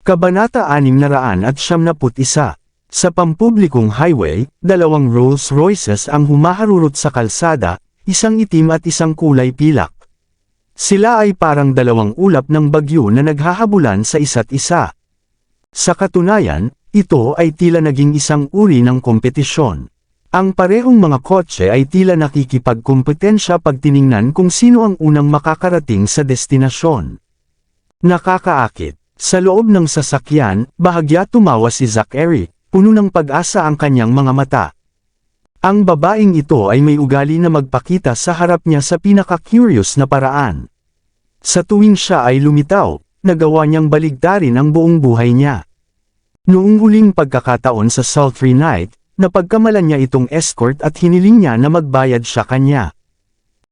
Kabanata 671. Sa pampublikong highway, 2 Rolls Royces ang humaharurot sa kalsada, isang itim at isang kulay pilak. Sila ay parang 2 ulap ng bagyo na naghahabulan sa isa't isa. Sa katunayan, ito ay tila naging isang uri ng kompetisyon. Ang parehong mga kotse ay tila nakikipagkompetensya pag tiningnan kung sino ang unang makakarating sa destinasyon. Nakakaakit. Sa loob ng sasakyan, bahagya tumawa si Zachary, puno ng pag-asa ang kanyang mga mata. Ang babaeng ito ay may ugali na magpakita sa harap niya sa pinaka-curious na paraan. Sa tuwing siya ay lumitaw, nagawa niyang baligtarin ang buong buhay niya. Noong huling pagkakataon sa sultry night, napagkamalan niya itong escort at hiniling niya na magbayad siya kanya.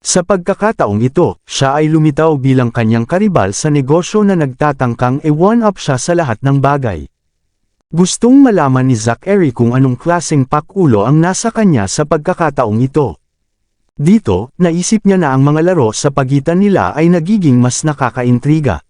Sa pagkakataong ito, siya ay lumitaw bilang kanyang karibal sa negosyo na nagtatangkang e-one-up siya sa lahat ng bagay. Gustong malaman ni Zachary kung anong klaseng pakulo ang nasa kanya sa pagkakataong ito. Dito, naisip niya na ang mga laro sa pagitan nila ay nagiging mas nakakaintriga.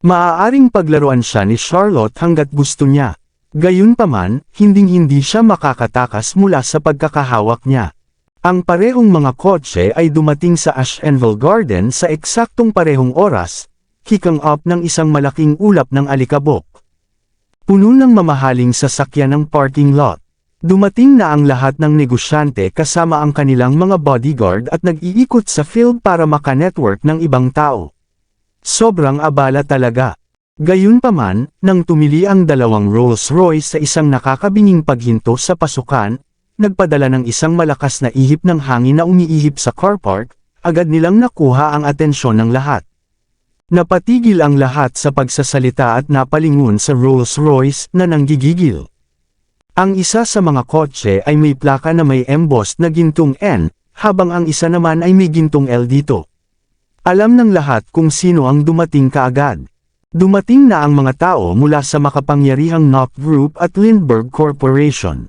Maaaring paglaruan siya ni Charlotte hanggat gusto niya. Gayunpaman, hinding-hindi siya makakatakas mula sa pagkakahawak niya. Ang parehong mga kotse ay dumating sa Ashenville Garden sa eksaktong parehong oras, kicking up ng isang malaking ulap ng alikabok. Puno ng mamahaling sasakyan ng parking lot. Dumating na ang lahat ng negosyante kasama ang kanilang mga bodyguard at nag-iikot sa field para maka-network ng ibang tao. Sobrang abala talaga. Gayunpaman, nang tumili ang 2 Rolls Royce sa isang nakakabinging paghinto sa pasukan, nagpadala ng isang malakas na ihip ng hangin na umiihip sa car park, agad nilang nakuha ang atensyon ng lahat. Napatigil ang lahat sa pagsasalita at napalingon sa Rolls Royce na nanggigigil. Ang isa sa mga kotse ay may plaka na may embossed na gintong N, habang ang isa naman ay may gintong L dito. Alam ng lahat kung sino ang dumating kaagad. Dumating na ang mga tao mula sa makapangyarihang Knopp Group at Lindbergh Corporation.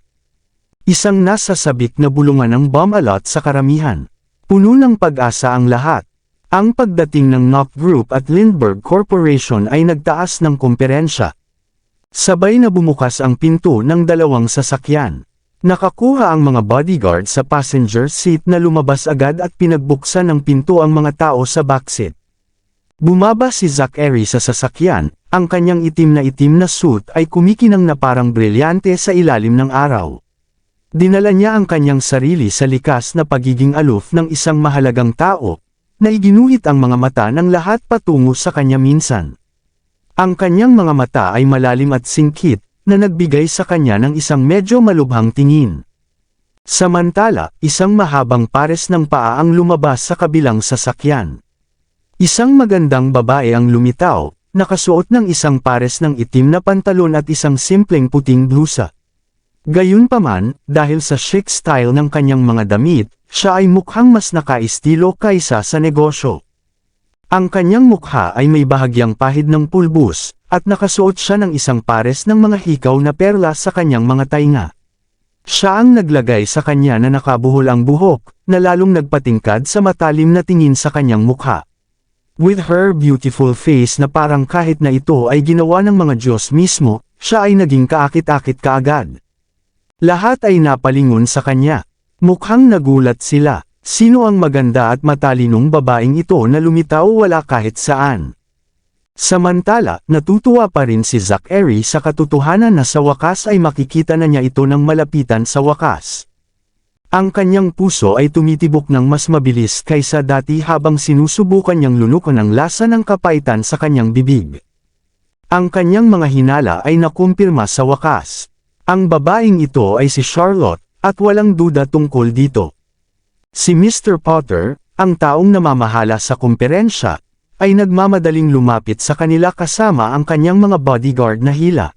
Isang nasasabik na bulungan ng bomb-alot sa karamihan. Puno ng pag-asa ang lahat. Ang pagdating ng Knopp Group at Lindbergh Corporation ay nagtaas ng kumperensya. Sabay na bumukas ang pinto ng 2 sasakyan. Nakakuha ang mga bodyguard sa passenger seat na lumabas agad at pinagbuksan ng pinto ang mga tao sa backseat. Bumaba si Zachary sa sasakyan, ang kanyang itim na suit ay kumikinang na parang brilyante sa ilalim ng araw. Dinala niya ang kanyang sarili sa likas na pagiging aloof ng isang mahalagang tao, na iginuhit ang mga mata ng lahat patungo sa kanya minsan. Ang kanyang mga mata ay malalim at singkit, na nagbigay sa kanya ng isang medyo malubhang tingin. Samantala, isang mahabang pares ng paa ang lumabas sa kabilang sasakyan. Isang magandang babae ang lumitaw, nakasuot ng isang pares ng itim na pantalon at isang simpleng puting blusa. Gayunpaman, dahil sa chic style ng kanyang mga damit, siya ay mukhang mas nakaistilo kaysa sa negosyo. Ang kanyang mukha ay may bahagyang pahid ng pulbus, at nakasuot siya ng isang pares ng mga hikaw na perla sa kanyang mga tainga. Siya ang naglagay sa kanya na nakabuhol ang buhok, na lalong nagpatingkad sa matalim na tingin sa kanyang mukha. With her beautiful face na parang kahit na ito ay ginawa ng mga Diyos mismo, siya ay naging kaakit-akit kaagad. Lahat ay napalingon sa kanya. Mukhang nagulat sila. Sino ang maganda at matalinong babaeng ito na lumitaw wala kahit saan? Samantala, natutuwa pa rin si Zachary sa katotohanan na sa wakas ay makikita na niya ito ng malapitan sa wakas. Ang kanyang puso ay tumitibok ng mas mabilis kaysa dati habang sinusubukan niyang lunukan ang lasa ng kapaitan sa kanyang bibig. Ang kanyang mga hinala ay nakumpirma sa wakas. Ang babaeng ito ay si Charlotte, at walang duda tungkol dito. Si Mr. Potter, ang taong namamahala sa kumperensya, ay nagmamadaling lumapit sa kanila kasama ang kanyang mga bodyguard na hila.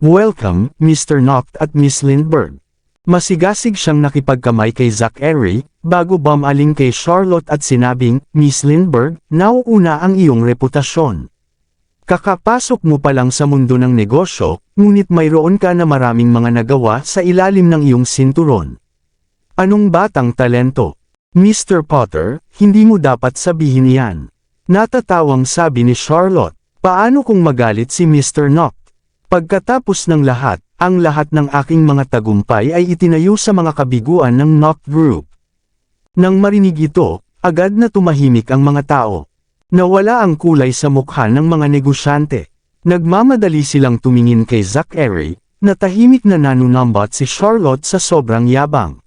Welcome, Mr. Knopp at Miss Lindbergh. Masigasig siyang nakipagkamay kay Zachary, bago bumaling kay Charlotte at sinabing, Miss Lindbergh, nauuna ang iyong reputasyon. Kakapasok mo pa lang sa mundo ng negosyo, ngunit mayroon ka na maraming mga nagawa sa ilalim ng iyong sinturon. Anong batang talento? Mr. Potter, hindi mo dapat sabihin iyan. Natatawang sabi ni Charlotte. Paano kung magalit si Mr. Noct? Pagkatapos ng lahat, ang lahat ng aking mga tagumpay ay itinayo sa mga kabiguan ng Noct Group. Nang marinig ito, agad na tumahimik ang mga tao. Nawala ang kulay sa mukha ng mga negosyante. Nagmamadali silang tumingin kay Zachary, na tahimik na nanunumbat si Charlotte sa sobrang yabang.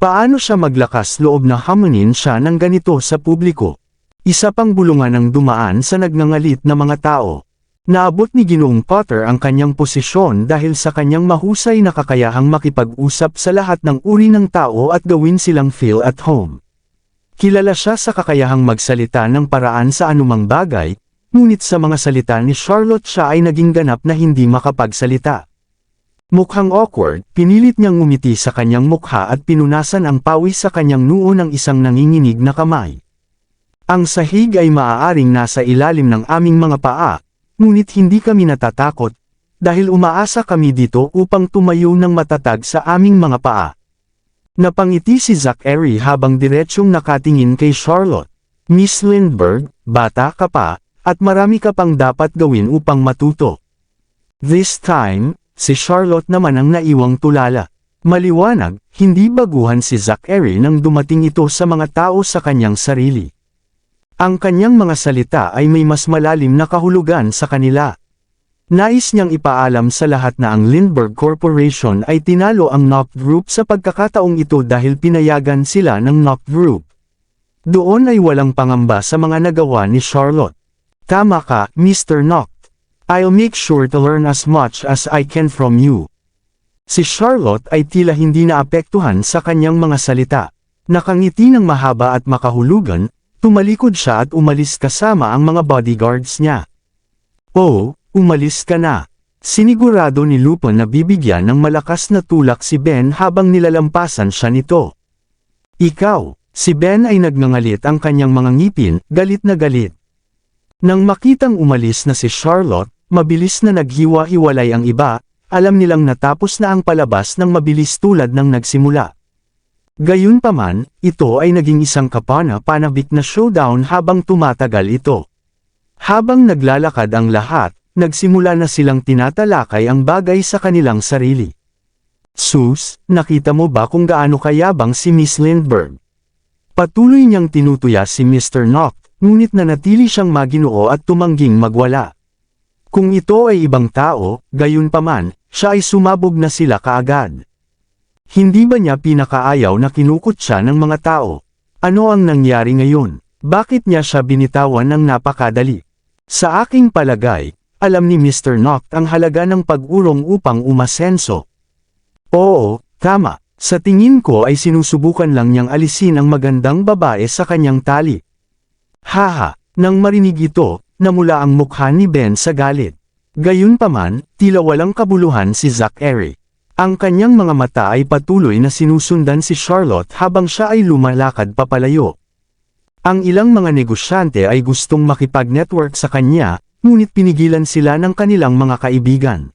Paano siya maglakas loob na hamunin siya ng ganito sa publiko? Isa pang bulungan ang dumaan sa nagngangalit na mga tao. Naabot ni Ginoong Potter ang kanyang posisyon dahil sa kanyang mahusay na kakayahang makipag-usap sa lahat ng uri ng tao at gawin silang feel at home. Kilala siya sa kakayahang magsalita ng paraan sa anumang bagay, ngunit sa mga salita ni Charlotte siya ay naging ganap na hindi makapagsalita. Mukhang awkward, pinilit niyang ngumiti sa kanyang mukha at pinunasan ang pawis sa kanyang noo ng isang nanginginig na kamay. Ang sahig ay maaaring nasa ilalim ng aming mga paa, ngunit hindi kami natatakot, dahil umaasa kami dito upang tumayo ng matatag sa aming mga paa. Napangiti si Zachary habang diretsyong nakatingin kay Charlotte. Miss Lindbergh, bata ka pa, at marami ka pang dapat gawin upang matuto. This time, si Charlotte naman ang naiwang tulala. Maliwanag, hindi baguhan si Zachary nang dumating ito sa mga tao sa kanyang sarili. Ang kanyang mga salita ay may mas malalim na kahulugan sa kanila. Nais niyang ipaalam sa lahat na ang Lindbergh Corporation ay tinalo ang Noct Group sa pagkakataong ito dahil pinayagan sila ng Noct Group. Doon ay walang pangamba sa mga nagawa ni Charlotte. Tama ka, Mr. Noct. I'll make sure to learn as much as I can from you. Si Charlotte ay tila hindi naapektuhan sa kanyang mga salita. Nakangiti ng mahaba at makahulugan, tumalikod siya at umalis kasama ang mga bodyguards niya. Oh, umalis ka na. Sinigurado ni Lupin na bibigyan ng malakas na tulak si Ben habang nilalampasan siya nito. Ikaw, si Ben ay nagngangalit ang kanyang mga ngipin, galit na galit. Nang makitang umalis na si Charlotte, mabilis na naghiwa-hiwalay ang iba, alam nilang natapos na ang palabas ng mabilis tulad ng nagsimula. Gayunpaman, ito ay naging isang kapana-panabik na showdown habang tumatagal ito. Habang naglalakad ang lahat, nagsimula na silang tinatalakay ang bagay sa kanilang sarili. Sus, nakita mo ba kung gaano kayabang si Miss Lindbergh? Patuloy niyang tinutuya si Mr. Noct, ngunit nanatili siyang maginoo at tumangging magwala. Kung ito ay ibang tao, gayunpaman, siya ay sumabog na sila kaagad. Hindi ba niya pinakaayaw na kinukot siya ng mga tao? Ano ang nangyari ngayon? Bakit niya siya binitawan ng napakadali? Sa aking palagay, alam ni Mr. Noct ang halaga ng pag-urong upang umasenso. Oo, tama. Sa tingin ko ay sinusubukan lang niyang alisin ang magandang babae sa kanyang tali. Haha, nang marinig ito, namula ang mukha ni Ben sa galit. Gayunpaman, tila walang kabuluhan si Zachary. Ang kanyang mga mata ay patuloy na sinusundan si Charlotte habang siya ay lumalakad papalayo. Ang ilang mga negosyante ay gustong makipag-network sa kanya, ngunit pinigilan sila ng kanilang mga kaibigan.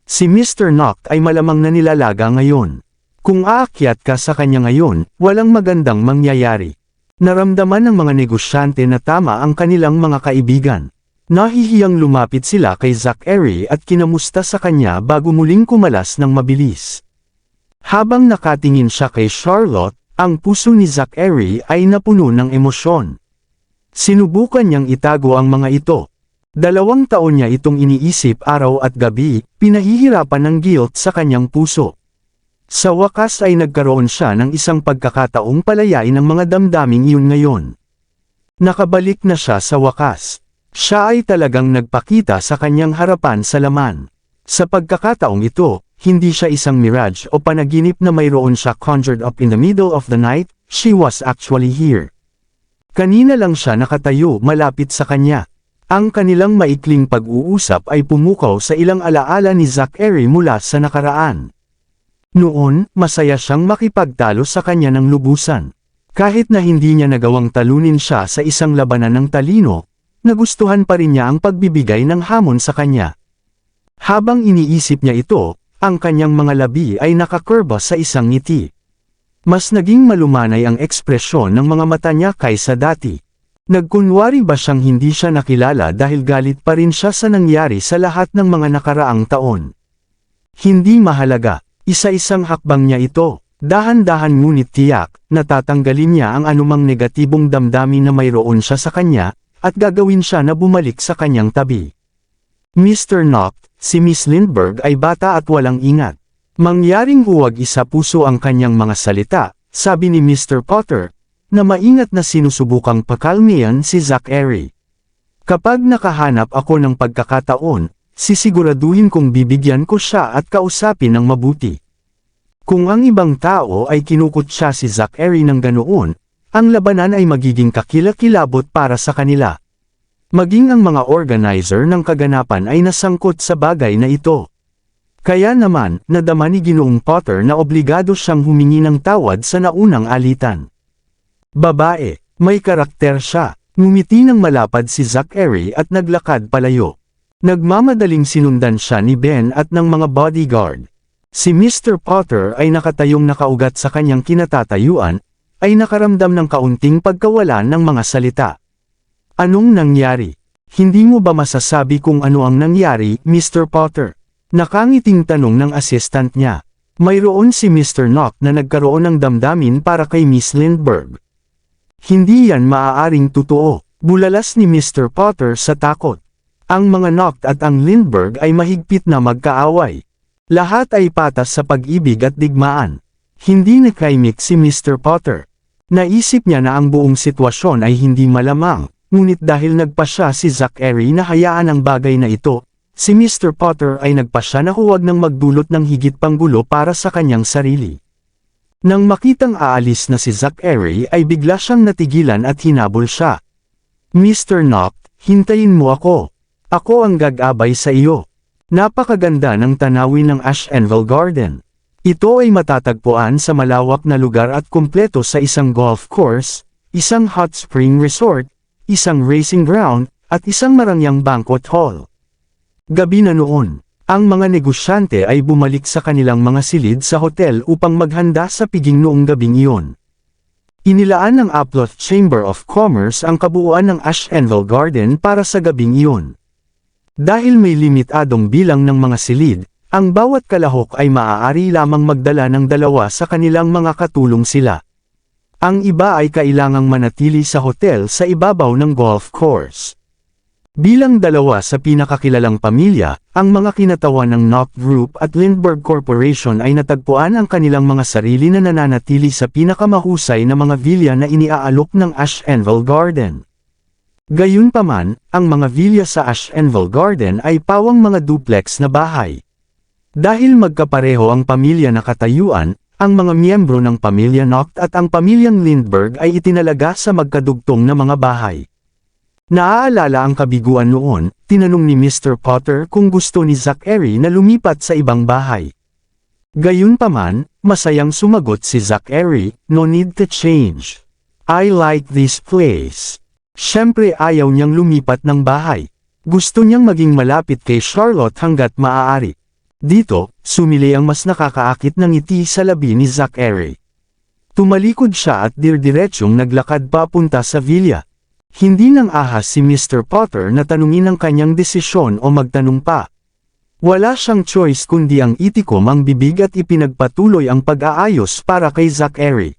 Si Mr. Noct ay malamang na nilalaga ngayon. Kung aakyat ka sa kanya ngayon, walang magandang mangyayari. Naramdaman ng mga negosyante na tama ang kanilang mga kaibigan. Nahihiyang lumapit sila kay Zachary at kinamusta sa kanya bago muling kumalas ng mabilis. Habang nakatingin siya kay Charlotte, ang puso ni Zachary ay napuno ng emosyon. Sinubukan niyang itago ang mga ito. 2 taon niya itong iniisip araw at gabi, pinahihirapan ng guilt sa kanyang puso. Sa wakas ay nagkaroon siya ng isang pagkakataong palayain ang mga damdaming iyon ngayon. Nakabalik na siya sa wakas. Siya ay talagang nagpakita sa kanyang harapan sa laman. Sa pagkakataong ito, hindi siya isang mirage o panaginip na mayroon siya conjured up in the middle of the night, she was actually here. Kanina lang siya nakatayo malapit sa kanya. Ang kanilang maikling pag-uusap ay pumukaw sa ilang alaala ni Zachary mula sa nakaraan. Noon, masaya siyang makipagtalo sa kanya ng lubusan. Kahit na hindi niya nagawang talunin siya sa isang labanan ng talino, nagustuhan pa rin niya ang pagbibigay ng hamon sa kanya. Habang iniisip niya ito, ang kanyang mga labi ay nakakurba sa isang ngiti. Mas naging malumanay ang ekspresyon ng mga mata niya kaysa dati. Nagkunwari ba siyang hindi siya nakilala dahil galit pa rin siya sa nangyari sa lahat ng mga nakaraang taon? Hindi mahalaga, isa-isang hakbang niya ito, dahan-dahan ngunit tiyak, natatanggalin niya ang anumang negatibong damdamin na mayroon siya sa kanya, at gagawin siya na bumalik sa kanyang tabi. Mr. Noct, si Miss Lindbergh ay bata at walang ingat. Mangyaring huwag isa puso ang kanyang mga salita, sabi ni Mr. Potter, na maingat na sinusubukang pakalmihan si Zachary. Kapag nakahanap ako ng pagkakataon, sisiguraduhin kong bibigyan ko siya at kausapin ng mabuti. Kung ang ibang tao ay kinukutya si Zachary ng ganoon, ang labanan ay magiging kakilakilabot para sa kanila. Maging ang mga organizer ng kaganapan ay nasangkot sa bagay na ito. Kaya naman, nadama ni Ginoong Potter na obligado siyang humingi ng tawad sa naunang alitan. Babae, may karakter siya, ngumiti ng malapad si Zachary at naglakad palayo. Nagmamadaling sinundan siya ni Ben at ng mga bodyguard. Si Mr. Potter ay nakatayong nakaugat sa kanyang kinatatayuan, ay nakaramdam ng kaunting pagkawalan ng mga salita. Anong nangyari? Hindi mo ba masasabi kung ano ang nangyari, Mr. Potter? Nakangiting tanong ng assistant niya. Mayroon si Mr. Noct na nagkaroon ng damdamin para kay Miss Lindbergh. Hindi yan maaaring totoo, bulalas ni Mr. Potter sa takot. Ang mga Noct at ang Lindbergh ay mahigpit na magkaaway. Lahat ay patas sa pag-ibig at digmaan. Hindi nakaimik si Mr. Potter. Naisip niya na ang buong sitwasyon ay hindi malamang, ngunit dahil nagpasya si Zachary na hayaan ang bagay na ito, si Mr. Potter ay nagpasya na huwag nang magdulot ng higit pang gulo para sa kanyang sarili. Nang makitang aalis na si Zachary ay bigla siyang natigilan at hinabol siya. Mr. Noct, hintayin mo ako. Ako ang gagabay sa iyo. Napakaganda ng tanawin ng Ashenville Garden. Ito ay matatagpuan sa malawak na lugar at kumpleto sa isang golf course, isang hot spring resort, isang racing ground, at isang marangyang banquet hall. Gabi na noon, ang mga negosyante ay bumalik sa kanilang mga silid sa hotel upang maghanda sa piging noong gabing iyon. Inilaan ng Uploth Chamber of Commerce ang kabuuan ng Ashenville Garden para sa gabing iyon. Dahil may limitadong bilang ng mga silid, ang bawat kalahok ay maaari lamang magdala ng 2 sa kanilang mga katulong sila. Ang iba ay kailangang manatili sa hotel sa ibabaw ng golf course. Bilang 2 sa pinakakilalang pamilya, ang mga kinatawan ng Noct Group at Lindbergh Corporation ay natagpuan ang kanilang mga sarili na nananatili sa pinakamahusay na mga villa na iniaalok ng Ashenville Garden. Gayunpaman, ang mga villa sa Ashenville Garden ay pawang mga duplex na bahay. Dahil magkapareho ang pamilya na katayuan, ang mga miyembro ng pamilya Noct at ang pamilyang Lindbergh ay itinalaga sa magkadugtong na mga bahay. Naaalala ang kabiguan noon, tinanong ni Mr. Potter kung gusto ni Zachary na lumipat sa ibang bahay. Gayunpaman, masayang sumagot si Zachary, "No need to change. I like this place." Siyempre ayaw niyang lumipat ng bahay. Gusto niyang maging malapit kay Charlotte hanggat maaari. Dito, sumili ang mas nakakaakit ng ngiti sa labi ni Zachary. Tumalikod siya at dirdiretsong naglakad papunta sa villa. Hindi nang ahas si Mr. Potter na tanungin ang kanyang desisyon o magtanong pa. Wala siyang choice kundi ang itikom ang bibig at ipinagpatuloy ang pag-aayos para kay Zachary.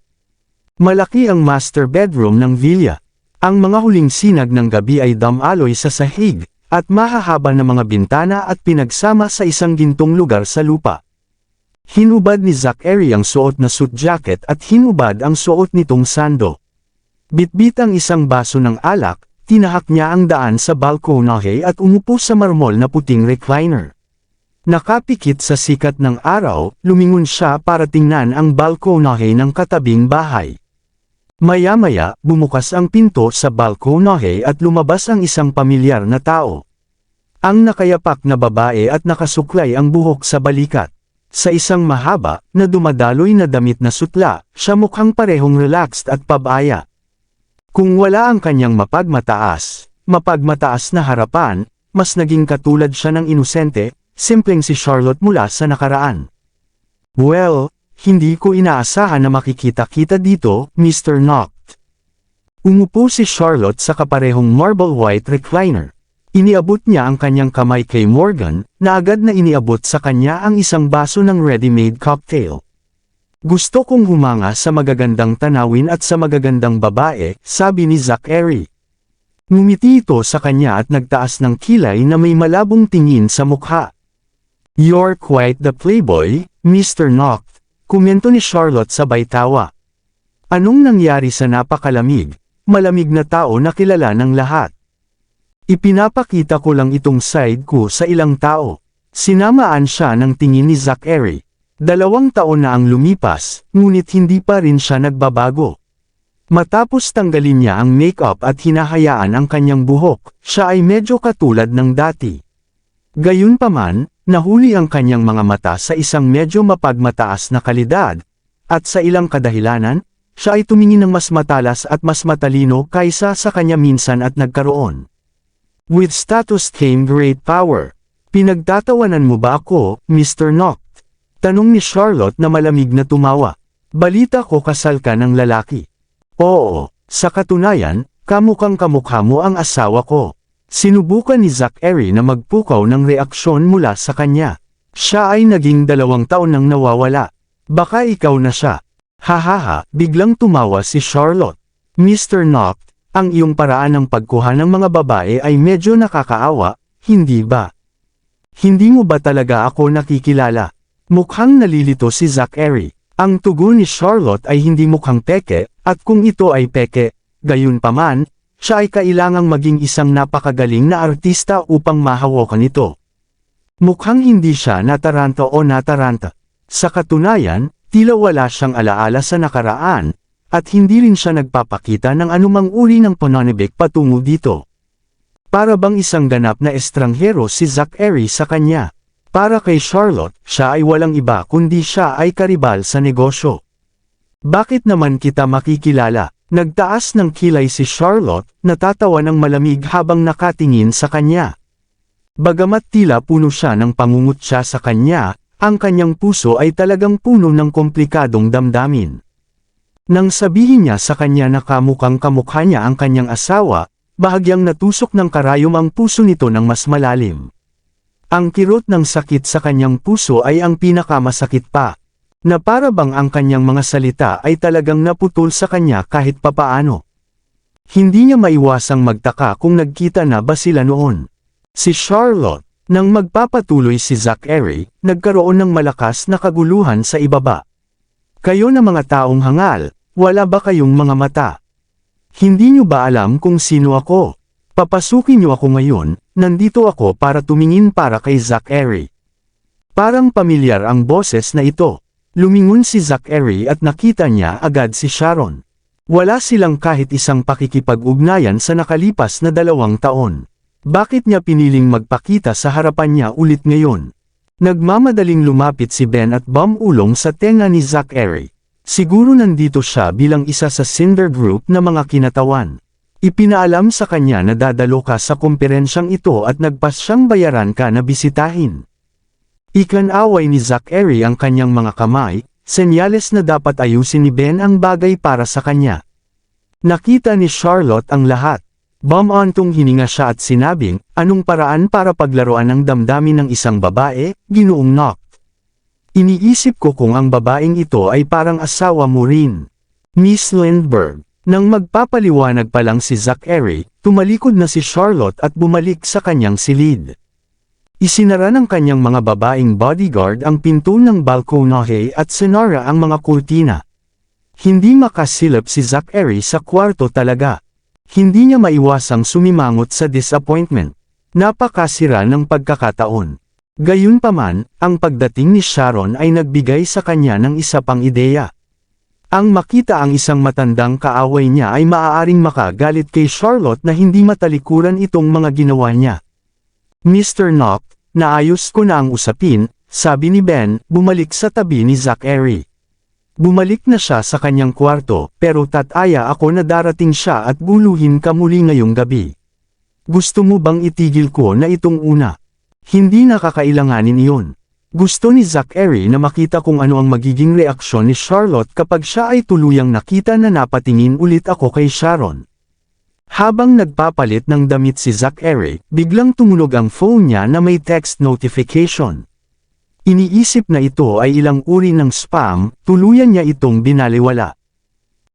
Malaki ang master bedroom ng villa. Ang mga huling sinag ng gabi ay damaloy sa sahig, at mahahaba na mga bintana at pinagsama sa isang gintong lugar sa lupa. Hinubad ni Zachary ang suot na suit jacket at hinubad ang suot nitong sando. Bitbit ang isang baso ng alak, tinahak niya ang daan sa balkonahe at umupo sa marmol na puting recliner. Nakapikit sa sikat ng araw, lumingon siya para tingnan ang balkonahe ng katabing bahay. Maya-maya, bumukas ang pinto sa balkonahe at lumabas ang isang pamilyar na tao. Ang nakayapak na babae at nakasuklay ang buhok sa balikat. Sa isang mahaba, na dumadaloy na damit na sutla, siya mukhang parehong relaxed at pabaya. Kung wala ang kanyang mapagmataas na harapan, mas naging katulad siya ng inosente, simpleng si Charlotte mula sa nakaraan. "Well, hindi ko inaasahan na makikita kita dito, Mr. Noct." Umupo si Charlotte sa kaparehong marble white recliner. Iniabot niya ang kanyang kamay kay Morgan, na agad na iniabot sa kanya ang isang baso ng ready-made cocktail. Gusto kong humanga sa magagandang tanawin at sa magagandang babae, sabi ni Zachary. Ngumiti ito sa kanya at nagtaas ng kilay na may malabong tingin sa mukha. "You're quite the playboy, Mr. Noct," komento ni Charlotte sabay tawa. Anong nangyari sa napakalamig, malamig na tao na kilala ng lahat? Ipinapakita ko lang itong side ko sa ilang tao. Sinamaan siya ng tingin ni Zachary. 2 taon na ang lumipas, ngunit hindi pa rin siya nagbabago. Matapos tanggalin niya ang makeup at hinahayaan ang kanyang buhok, siya ay medyo katulad ng dati. Gayunpaman, nahuli ang kanyang mga mata sa isang medyo mapagmataas na kalidad, at sa ilang kadahilanan, siya ay tumingin ng mas matalas at mas matalino kaysa sa kanya minsan at nagkaroon. With status came great power. Pinagtatawanan mo ba ako, Mr. Noct? Tanong ni Charlotte na malamig na tumawa. Balita ko kasal ka ng lalaki. Oo, sa katunayan, kamukhang-kamukha mo ang asawa ko. Sinubukan ni Zachary na magpukaw ng reaksyon mula sa kanya. Siya ay naging 2 taon nang nawawala. Baka ikaw na siya. Hahaha, biglang tumawa si Charlotte. Mr. Noct, ang iyong paraan ng pagkuha ng mga babae ay medyo nakakaawa, hindi ba? Hindi mo ba talaga ako nakikilala? Mukhang nalilito si Zachary. Ang tugon ni Charlotte ay hindi mukhang peke, at kung ito ay peke, gayunpaman, siya ay kailangang maging isang napakagaling na artista upang mahawakan ito. Mukhang hindi siya nataranta o nataranta. Sa katunayan, tila wala siyang alaala sa nakaraan, at hindi rin siya nagpapakita ng anumang uri ng pananibik patungo dito. Para bang isang ganap na estranghero si Zachary sa kanya. Para kay Charlotte, siya ay walang iba kundi siya ay karibal sa negosyo. Bakit naman kita makikilala? Nagtaas ng kilay si Charlotte, natatawa ng malamig habang nakatingin sa kanya. Bagamat tila puno siya ng pangungutya sa kanya, ang kanyang puso ay talagang puno ng komplikadong damdamin. Nang sabihin niya sa kanya na kamukhang-kamukha niya ang kanyang asawa, bahagyang natusok ng karayom ang puso nito ng mas malalim. Ang kirot ng sakit sa kanyang puso ay ang pinakamasakit pa, na para bang ang kanyang mga salita ay talagang naputol sa kanya kahit papaano. Hindi niya maiwasang magtaka kung nagkita na ba sila noon. Si Charlotte, nang magpapatuloy si Zachary, nagkaroon ng malakas na kaguluhan sa ibaba. Kayo na mga taong hangal, wala ba kayong mga mata? Hindi niyo ba alam kung sino ako? Papasukin niyo ako ngayon, nandito ako para tumingin para kay Zachary. Parang pamilyar ang boses na ito. Lumingon si Zachary at nakita niya agad si Sharon. Wala silang kahit isang pakikipag-ugnayan sa nakalipas na 2 taon. Bakit niya piniling magpakita sa harapan niya ulit ngayon? Nagmamadaling lumapit si Ben at bumulong sa tenga ni Zachary. Siguro nandito siya bilang isa sa Cinder Group na mga kinatawan. Ipinaalam sa kanya na dadalo ka sa komperensyang ito at nagpas siyang bayaran ka na bisitahin. Ikanaway ni Zachary ang kanyang mga kamay, senyales na dapat ayusin ni Ben ang bagay para sa kanya. Nakita ni Charlotte ang lahat. Bumantong hininga siya at sinabing, anong paraan para paglaruan ang damdamin ng isang babae, Ginoong Noct? Iniisip ko kung ang babaeng ito ay parang asawa mo rin. Miss Lindbergh. Nang magpapaliwanag pa lang si Zachary, tumalikod na si Charlotte at bumalik sa kanyang silid. Isinara ng kanyang mga babaeng bodyguard ang pinto ng balkonahe at sinara ang mga kurtina. Hindi makasilip si Zachary sa kwarto talaga. Hindi niya maiwasang sumimangot sa disappointment. Napakasira ng pagkakataon. Gayunpaman, ang pagdating ni Sharon ay nagbigay sa kanya ng isa pang ideya. Ang makita ang isang matandang kaaway niya ay maaaring makagalit kay Charlotte na hindi matalikuran itong mga ginawa niya. Mr. Noct, naayos ko na ang usapin, sabi ni Ben, bumalik sa tabi ni Zachary. Bumalik na siya sa kanyang kwarto, pero tataya ako na darating siya at buluhin ka muli ngayong gabi. Gusto mo bang itigil ko na itong una? Hindi nakakailanganin iyon. Gusto ni Zachary na makita kung ano ang magiging reaksyon ni Charlotte kapag siya ay tuluyang nakita na napatingin ulit ako kay Sharon. Habang nagpapalit ng damit si Zachary, biglang tumunog ang phone niya na may text notification. Iniisip na ito ay ilang uri ng spam, tuluyan niya itong binaliwala.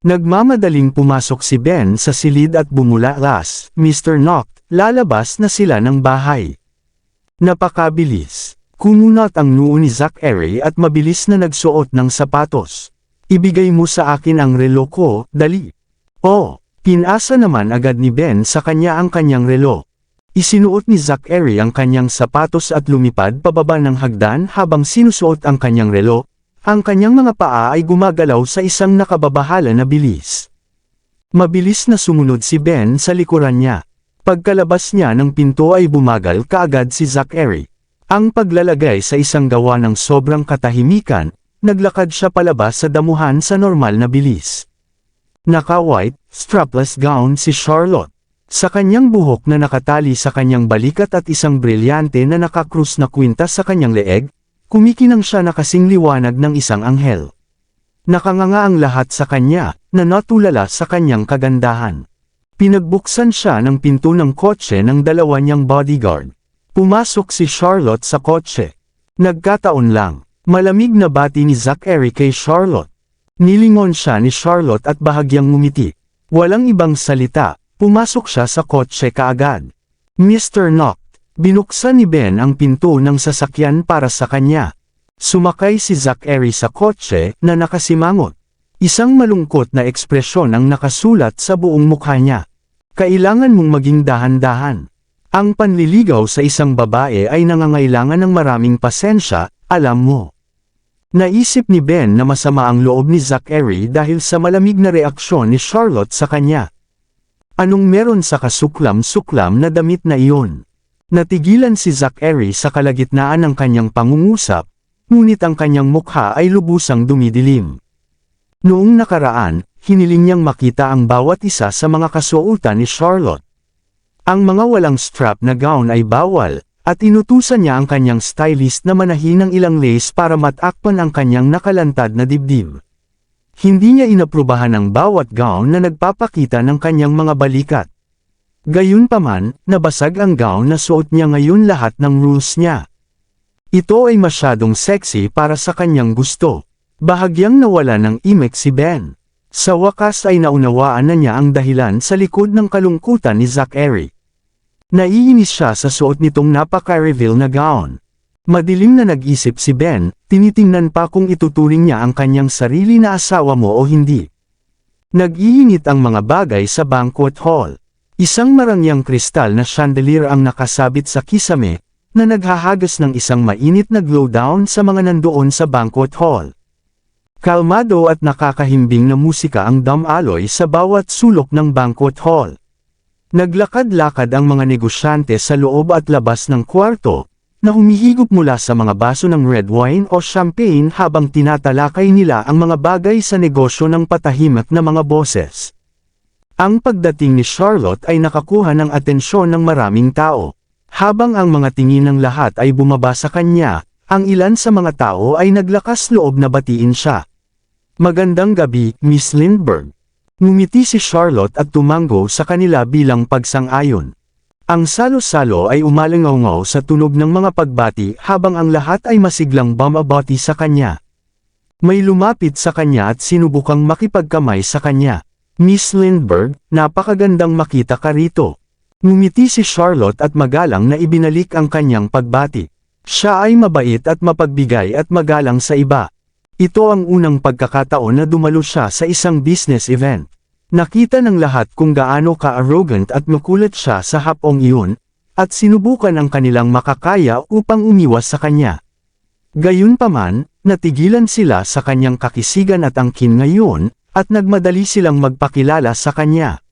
Nagmamadaling pumasok si Ben sa silid at bumulas, "Mr. Knock, lalabas na sila ng bahay." Napakabilis. Kumunot ang noo ni Zachary at mabilis na nagsuot ng sapatos. "Ibigay mo sa akin ang relo ko, dali." "Oh." Pinasa naman agad ni Ben sa kanya ang kanyang relo. Isinuot ni Zachary ang kanyang sapatos at lumipad pababa ng hagdan habang sinusuot ang kanyang relo. Ang kanyang mga paa ay gumagalaw sa isang nakababahala na bilis. Mabilis na sumunod si Ben sa likuran niya. Pagkalabas niya ng pinto ay bumagal kaagad si Zachary. Ang paglalagay sa isang gawa ng sobrang katahimikan, naglakad siya palabas sa damuhan sa normal na bilis. Naka-white, strapless gown si Charlotte. Sa kanyang buhok na nakatali sa kanyang balikat at isang brilyante na nakakrus na kwintas sa kanyang leeg, kumikinang siya na kasing liwanag ng isang anghel. Nakanganga ang lahat sa kanya, na natulala sa kanyang kagandahan. Pinagbuksan siya ng pinto ng kotse ng dalawa niyang bodyguard. Pumasok si Charlotte sa kotse. Nagkataon lang, malamig na bati ni Zachary kay Charlotte. Nilingon siya ni Charlotte at bahagyang ngumiti. Walang ibang salita, pumasok siya sa kotse kaagad. "Mr. Knock." Binuksan ni Ben ang pinto ng sasakyan para sa kanya. Sumakay si Zachary sa kotse na nakasimangot. Isang malungkot na ekspresyon ang nakasulat sa buong mukha niya. "Kailangan mong maging dahan-dahan. Ang panliligaw sa isang babae ay nangangailangan ng maraming pasensya, alam mo." Naisip ni Ben na masama ang loob ni Zachary dahil sa malamig na reaksyon ni Charlotte sa kanya. Anong meron sa kasuklam-suklam na damit na iyon? Natigilan si Zachary sa kalagitnaan ng kanyang pangungusap, ngunit ang kanyang mukha ay lubusang dumidilim. Noong nakaraan, hiniling niyang makita ang bawat isa sa mga kasuotan ni Charlotte. Ang mga walang strap na gown ay bawal, at inutusan niya ang kanyang stylist na manahin ng ilang lace para matakpan ang kanyang nakalantad na dibdib. Hindi niya inaprubahan ang bawat gown na nagpapakita ng kanyang mga balikat. Gayunpaman, nabasag ang gown na suot niya ngayon lahat ng rules niya. Ito ay masyadong sexy para sa kanyang gusto. Bahagyang nawala ng imek si Ben. Sa wakas ay naunawaan na niya ang dahilan sa likod ng kalungkutan ni Zachary. Naiinis siya sa suot nitong napaka-reveal na gown. Madilim na nag-isip si Ben, tinitingnan pa kung ituturing niya ang kanyang sarili na asawa mo o hindi. Nag-iinit ang mga bagay sa banquet hall. Isang marangyang kristal na chandelier ang nakasabit sa kisame, na naghahagas ng isang mainit na glow down sa mga nandoon sa banquet hall. Kalmado at nakakahimbing na musika ang dumaloy sa bawat sulok ng banquet hall. Naglakad-lakad ang mga negosyante sa loob at labas ng kwarto, na humihigop mula sa mga baso ng red wine o champagne habang tinatalakay nila ang mga bagay sa negosyo ng patahimik na mga boses. Ang pagdating ni Charlotte ay nakakuha ng atensyon ng maraming tao. Habang ang mga tingin ng lahat ay bumaba sa kanya, ang ilan sa mga tao ay naglakas loob na batiin siya. "Magandang gabi, Miss Lindbergh." Ngumiti si Charlotte at tumango sa kanila bilang pagsang-ayon. Ang salo-salo ay umalingaw sa tunog ng mga pagbati habang ang lahat ay masiglang bumabati sa kanya. May lumapit sa kanya at sinubukang makipagkamay sa kanya. "Miss Lindbergh, napakagandang makita ka rito." Ngumiti si Charlotte at magalang na ibinalik ang kanyang pagbati. Siya ay mabait at mapagbigay at magalang sa iba. Ito ang unang pagkakataon na dumalo siya sa isang business event. Nakita ng lahat kung gaano ka-arrogant at makulit siya sa hapong iyon, at sinubukan ang kanilang makakaya upang umiwas sa kanya. Gayunpaman, natigilan sila sa kanyang kakisigan at angkin ngayon, at nagmadali silang magpakilala sa kanya.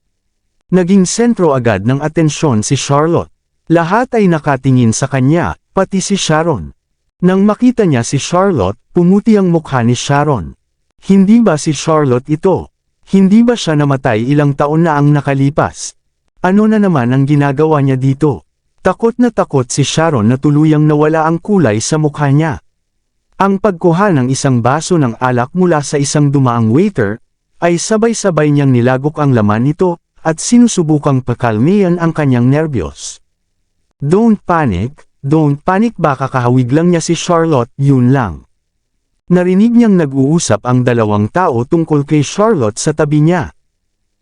Naging sentro agad ng atensyon si Charlotte. Lahat ay nakatingin sa kanya, pati si Sharon. Nang makita niya si Charlotte, pumuti ang mukha ni Sharon. Hindi ba si Charlotte ito? Hindi ba siya namatay ilang taon na ang nakalipas? Ano na naman ang ginagawa niya dito? Takot na takot si Sharon na tuluyang nawala ang kulay sa mukha niya. Ang pagkuha ng isang baso ng alak mula sa isang dumaang waiter, ay sabay-sabay niyang nilagok ang laman nito, at sinusubukang pakalmayan ang kanyang nerbiyos. Don't panic, baka kahawig lang niya si Charlotte, yun lang. Narinig niyang nag-uusap ang dalawang tao tungkol kay Charlotte sa tabi niya.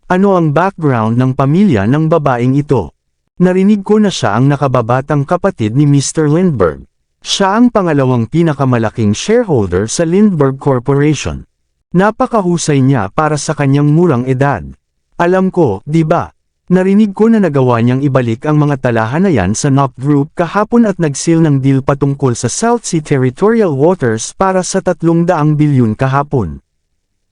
Ano ang background ng pamilya ng babaeng ito? Narinig ko na siya ang nakababatang kapatid ni Mr. Lindbergh. Siya ang pangalawang pinakamalaking shareholder sa Lindbergh Corporation. Napakahusay niya para sa kanyang murang edad. Alam ko, di ba? Narinig ko na nagawa niyang ibalik ang mga talahan na yan sa Knopp Group kahapon at nag-seal ng deal patungkol sa South Sea Territorial Waters para sa 300 bilyon kahapon.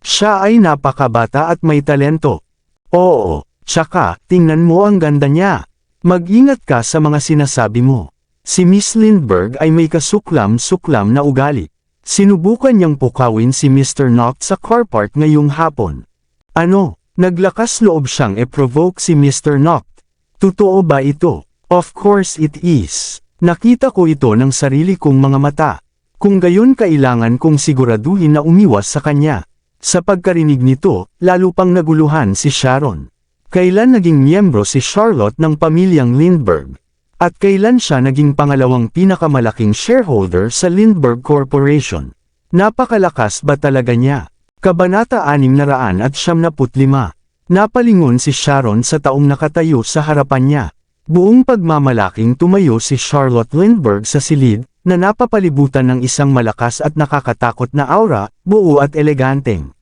Siya ay napakabata at may talento. Oo, tsaka, tingnan mo ang ganda niya. Mag-ingat ka sa mga sinasabi mo. Si Miss Lindbergh ay may kasuklam-suklam na ugali. Sinubukan niyang pukawin si Mr. Knopp sa car park ngayong hapon. Ano? Naglakas loob siyang e-provoke si Mr. Knopp. Totoo ba ito? Of course it is. Nakita ko ito ng sarili kong mga mata. Kung gayon kailangan kong siguraduhin na umiwas sa kanya. Sa pagkarinig nito, lalo pang naguluhan si Sharon. Kailan naging miyembro si Charlotte ng pamilyang Lindbergh? At kailan siya naging pangalawang pinakamalaking shareholder sa Lindbergh Corporation? Napakalakas ba talaga niya? Kabanata 675. Napalingon si Sharon sa taong nakatayo sa harapan niya. Buong pagmamalaking tumayo si Charlotte Lindbergh sa silid, na napapalibutan ng isang malakas at nakakatakot na aura, buo at eleganteng.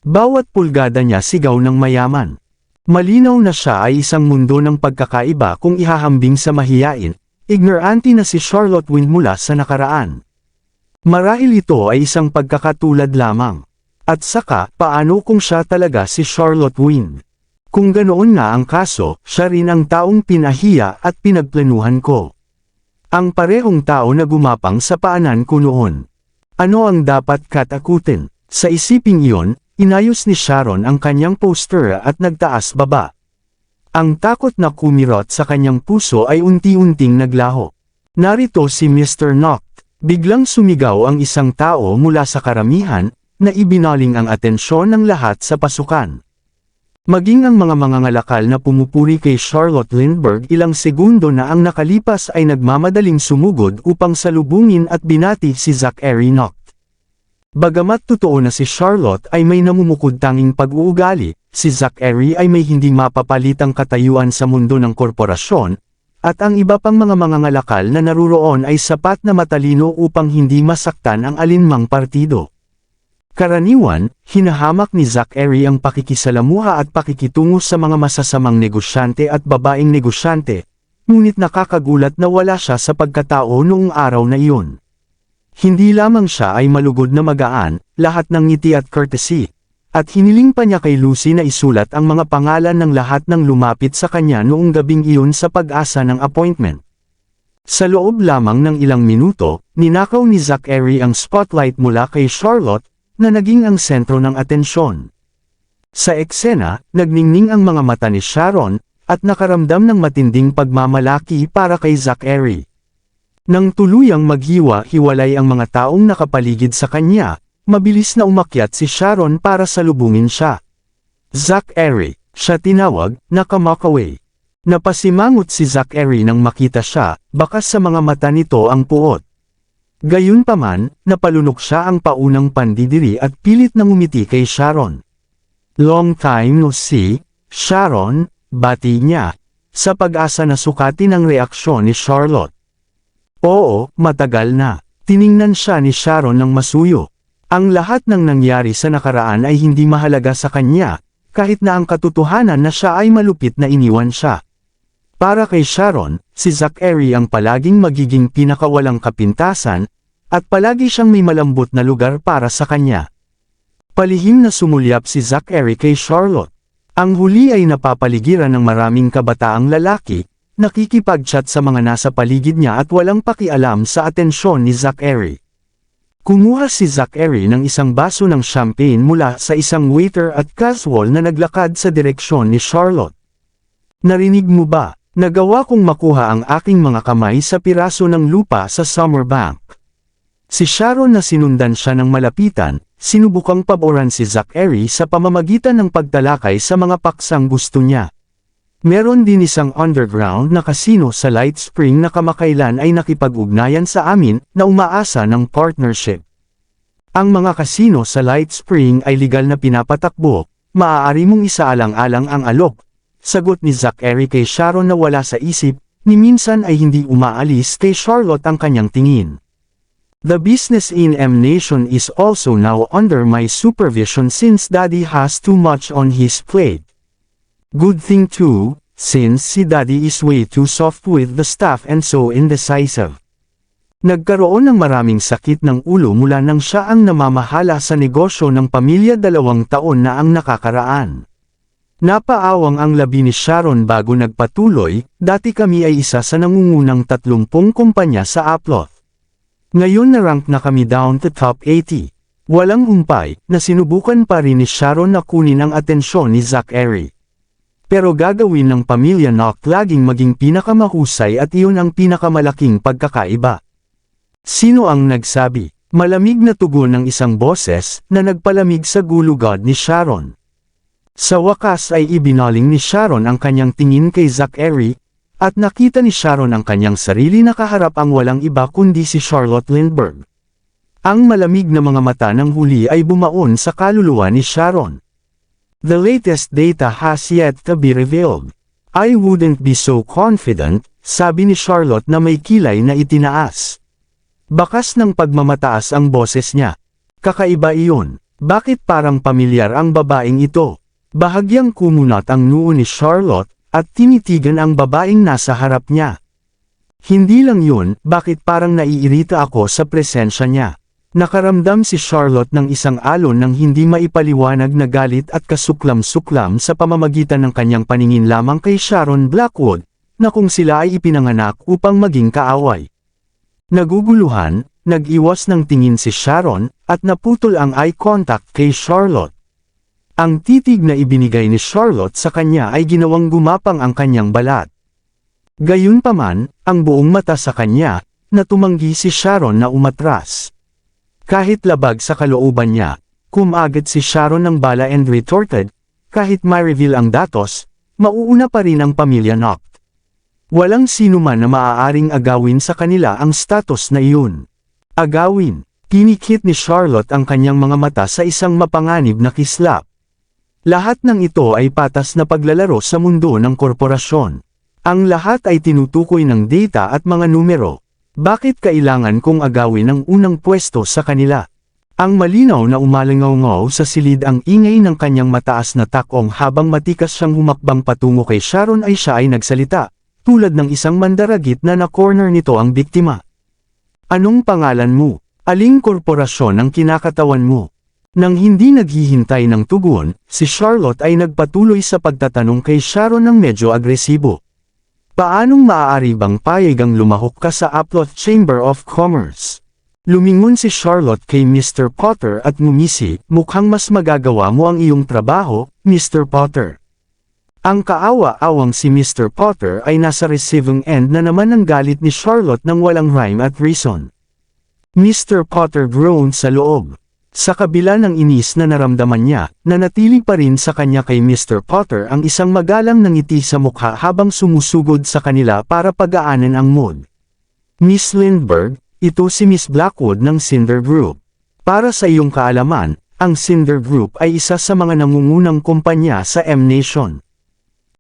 Bawat pulgada niya sigaw ng mayaman. Malinaw na siya ay isang mundo ng pagkakaiba kung ihahambing sa mahiyain, ignorante na si Charlotte Wynne mula sa nakaraan. Marahil ito ay isang pagkakatulad lamang. At saka, paano kung siya talaga si Charlotte Wynne? Kung ganoon nga ang kaso, siya rin ang taong pinahiya at pinagplanuhan ko. Ang parehong tao na gumapang sa paanan ko noon. Ano ang dapat katakutin? Sa isiping iyon, inayos ni Sharon ang kanyang poster at nagtaas baba. Ang takot na kumirot sa kanyang puso ay unti-unting naglaho. Narito si Mr. Knopp. Biglang sumigaw ang isang tao mula sa karamihan, na ibinaling ang atensyon ng lahat sa pasukan. Maging ang mga mangangalakal na pumupuri kay Charlotte Lindbergh ilang segundo na ang nakalipas ay nagmamadaling sumugod upang salubungin at binati si Zachary Knopp. Bagamat totoo na si Charlotte ay may namumukod tanging pag-uugali, si Zachary ay may hindi mapapalitang katayuan sa mundo ng korporasyon, at ang iba pang mga mangangalakal na naruroon ay sapat na matalino upang hindi masaktan ang alinmang partido. Karaniwan, hinahamak ni Zachary ang pakikisalamuha at pakikitungo sa mga masasamang negosyante at babaeng negosyante, ngunit nakakagulat na wala siya sa pagkatao noong araw na iyon. Hindi lamang siya ay malugod na magaan, lahat ng ngiti at courtesy, at hiniling pa niya kay Lucy na isulat ang mga pangalan ng lahat ng lumapit sa kanya noong gabing iyon sa pag-asa ng appointment. Sa loob lamang ng ilang minuto, ninakaw ni Zachary ang spotlight mula kay Charlotte, na naging ang sentro ng atensyon. Sa eksena, nagningning ang mga mata ni Sharon, at nakaramdam ng matinding pagmamalaki para kay Zachary. Nang tuluyang maghiwa-hiwalay ang mga taong nakapaligid sa kanya, mabilis na umakyat si Sharon para salubungin siya. Zachary, siya tinawag, nakamakaway. Napasimangot si Zachary nang makita siya, bakas sa mga mata nito ang puot. Gayunpaman, napalunok siya ang paunang pandidiri at pilit na ngumiti kay Sharon. Long time no see, Sharon, bati niya, sa pag-asa na sukatin ang reaksyon ni Charlotte. Oo, matagal na. Tiningnan siya ni Sharon ng masuyo. Ang lahat ng nangyari sa nakaraan ay hindi mahalaga sa kanya, kahit na ang katotohanan na siya ay malupit na iniwan siya. Para kay Sharon, si Zachary ang palaging magiging pinakawalang kapintasan, at palagi siyang may malambot na lugar para sa kanya. Palihim na sumulyap si Zachary kay Charlotte. Ang huli ay napapaligiran ng maraming kabataang lalaki, nakikipag-chat sa mga nasa paligid niya at walang pakialam sa atensyon ni Zachary. Kumuha si Zachary ng isang baso ng champagne mula sa isang waiter at casual na naglakad sa direksyon ni Charlotte. Narinig mo ba? Nagawa kong makuha ang aking mga kamay sa piraso ng lupa sa Summerbank. Si Sharon na sinundan siya ng malapitan, sinubukang paboran si Zachary sa pamamagitan ng pagtalakay sa mga paksang gusto niya. Meron din isang underground na casino sa Light Spring na kamakailan ay nakipag-ugnayan sa amin na umaasa ng partnership. Ang mga casino sa Light Spring ay legal na pinapatakbo, maaari mong isaalang-alang ang alok. Sagot ni Zachary kay Sharon na wala sa isip, ni minsan ay hindi umaalis kay Charlotte ang kanyang tingin. The business in M Nation is also now under my supervision since Daddy has too much on his plate. Good thing too, since si Daddy is way too soft with the staff and so indecisive. Nagkaroon ng maraming sakit ng ulo mula nang siya ang namamahala sa negosyo ng pamilya 2 taon na ang nakakaraan. Napaawang ang labi ni Sharon bago nagpatuloy, dati kami ay isa sa nangungunang 30 kumpanya sa Upload. Ngayon na-rank na kami down to top 80. Walang humpay, na sinubukan pa rin ni Sharon na kunin ang atensyon ni Zachary. Pero gagawin ng pamilya Knock laging maging pinakamahusay at iyon ang pinakamalaking pagkakaiba. Sino ang nagsabi? Malamig na tugon ng isang boses na nagpalamig sa gulugod ni Sharon. Sa wakas ay ibinaling ni Sharon ang kanyang tingin kay Zachary, at nakita ni Sharon ang kanyang sarili na kaharap ang walang iba kundi si Charlotte Lindbergh. Ang malamig na mga mata ng huli ay bumaon sa kaluluwa ni Sharon. The latest data has yet to be revealed. I wouldn't be so confident, sabi ni Charlotte na may kilay na itinaas. Bakas ng pagmamataas ang boses niya. Kakaiba iyon. Bakit parang pamilyar ang babaeng ito? Bahagyang kumunat ang noo ni Charlotte, at tinitigan ang babaeng nasa harap niya. Hindi lang yun, bakit parang naiirita ako sa presensya niya? Nakaramdam si Charlotte ng isang alon ng hindi maipaliwanag na galit at kasuklam-suklam sa pamamagitan ng kanyang paningin lamang kay Sharon Blackwood, na kung sila ay ipinanganak upang maging kaaway. Naguguluhan, nag-iwas ng tingin si Sharon, at naputol ang eye contact kay Charlotte. Ang titig na ibinigay ni Charlotte sa kanya ay ginawang gumapang ang kanyang balat. Gayunpaman, ang buong mata sa kanya, na tumanggi si Sharon na umatras. Kahit labag sa kalooban niya, kumagat si Sharon ng bala and retorted, kahit ma-reveal ang datos, mauuna pa rin ang pamilya Knock. Walang sino man na maaaring agawin sa kanila ang status na iyon. Agawin, tinikit ni Charlotte ang kanyang mga mata sa isang mapanganib na kislap. Lahat ng ito ay patas na paglalaro sa mundo ng korporasyon. Ang lahat ay tinutukoy ng data at mga numero. Bakit kailangan kong agawin ang unang pwesto sa kanila? Ang malinaw na umalingaw-ngaw sa silid ang ingay ng kanyang mataas na takong habang matikas siyang humakbang patungo kay Sharon ay siya ay nagsalita, tulad ng isang mandaragit na na-corner nito ang biktima. Anong pangalan mo? Aling korporasyon ang kinakatawan mo? Nang hindi naghihintay ng tugon, si Charlotte ay nagpatuloy sa pagtatanong kay Sharon ng medyo agresibo. Paanong maaari bang payagang lumahok ka sa Upload Chamber of Commerce? Lumingon si Charlotte kay Mr. Potter at ngumisi, mukhang mas magagawa mo ang iyong trabaho, Mr. Potter. Ang kaawa-awang si Mr. Potter ay nasa receiving end na naman ng galit ni Charlotte nang walang rhyme at reason. Mr. Potter groaned sa loob. Sa kabila ng inis na naramdaman niya, nanatili pa rin sa kanya kay Mr. Potter ang isang magalang na ngiti sa mukha habang sumusugod sa kanila para pagaanin ang mood. Miss Lindbergh, ito si Miss Blackwood ng Cinder Group. Para sa iyong kaalaman, ang Cinder Group ay isa sa mga nangungunang kumpanya sa M Nation.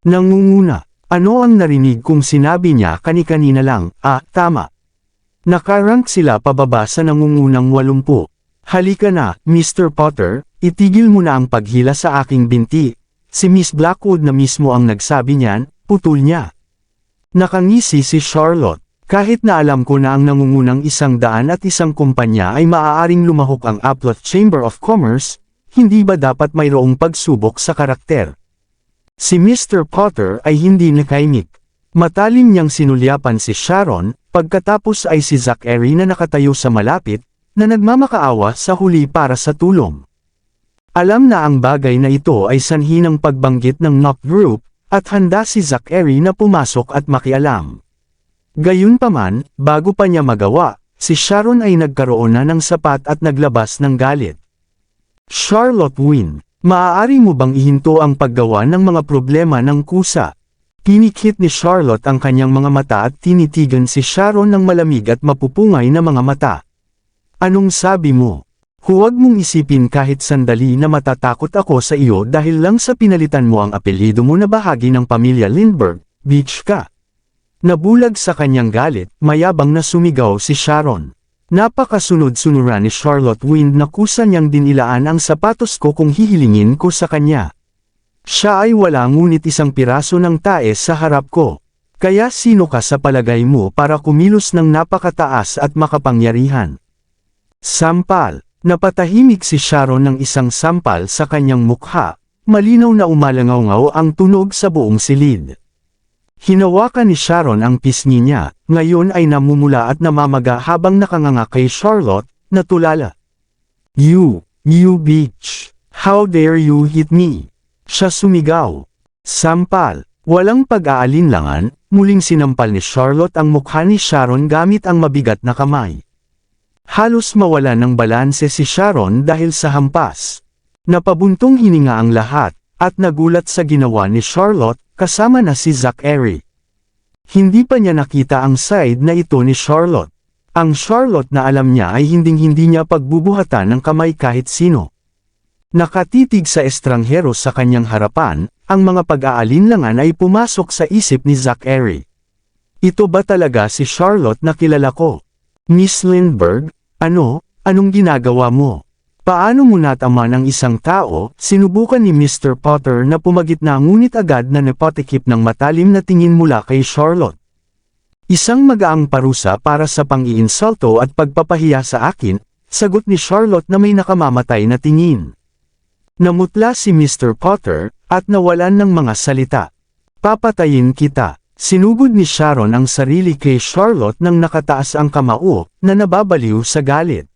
Nangunguna, ano ang narinig kong sinabi niya kani-kanina lang? Tama. Nakarank sila pababa sa nangungunang 80. Halika na, Mr. Potter, itigil mo na ang paghila sa aking binti. Si Miss Blackwood na mismo ang nagsabi niyan, putol niya. Nakangisi si Charlotte. Kahit na alam ko na ang nangungunang 101 kumpanya ay maaaring lumahok ang Upload Chamber of Commerce, hindi ba dapat mayroong pagsubok sa karakter? Si Mr. Potter ay hindi nakaimik. Matalim niyang sinulyapan si Sharon, pagkatapos ay si Zachary na nakatayo sa malapit, na nagmamakaawa sa huli para sa tulong. Alam na ang bagay na ito ay sanhi ng pagbanggit ng Knock Group, at handa si Zachary na pumasok at makialam. Gayunpaman, bago pa niya magawa, si Sharon ay nagkaroon na ng sapat at naglabas ng galit. Charlotte Wynne, maaari mo bang ihinto ang paggawa ng mga problema ng kusa? Pinikit ni Charlotte ang kanyang mga mata at tinitigan si Sharon ng malamig at mapupungay na mga mata. Anong sabi mo? Huwag mong isipin kahit sandali na matatakot ako sa iyo dahil lang sa pinalitan mo ang apelyido mo na bahagi ng pamilya Lindbergh, bitch ka. Nabulag sa kanyang galit, mayabang na sumigaw si Sharon. Napakasunod-sunuran ni Charlotte Wind na kusa niyang dinilaan ang sapatos ko kung hihilingin ko sa kanya. Siya ay wala ngunit isang piraso ng tae sa harap ko. Kaya sino ka sa palagay mo para kumilos ng napakataas at makapangyarihan? Sampal. Napatahimik si Sharon ng isang sampal sa kanyang mukha, malinaw na umalangaw-ngaw ang tunog sa buong silid. Hinawakan ni Sharon ang pisngi niya, ngayon ay namumula at namamaga habang nakanganga kay Charlotte, na tulala. You bitch! How dare you hit me? Siya sumigaw. Sampal. Walang pag-aalinlangan, muling sinampal ni Charlotte ang mukha ni Sharon gamit ang mabigat na kamay. Halos mawala ng balanse si Sharon dahil sa hampas. Napabuntong hininga ang lahat, at nagulat sa ginawa ni Charlotte, kasama na si Zachary. Hindi pa niya nakita ang side na ito ni Charlotte. Ang Charlotte na alam niya ay hinding-hindi niya pagbubuhatan ng kamay kahit sino. Nakatitig sa estranghero sa kanyang harapan, ang mga pag-aalinlangan ay pumasok sa isip ni Zachary. Ito ba talaga si Charlotte na kilala ko? Miss Lindbergh, anong ginagawa mo? Paano mo nataman ang isang tao? Sinubukan ni Mr. Potter na pumagitna ngunit agad na napatikip ng matalim na tingin mula kay Charlotte. Isang magaang parusa para sa pang-iinsulto at pagpapahiya sa akin, sagot ni Charlotte na may nakamamatay na tingin. Namutla si Mr. Potter, at nawalan ng mga salita. Papatayin kita. Sinugod ni Sharon ang sarili kay Charlotte nang nakataas ang kamao, na nababaliw sa galit.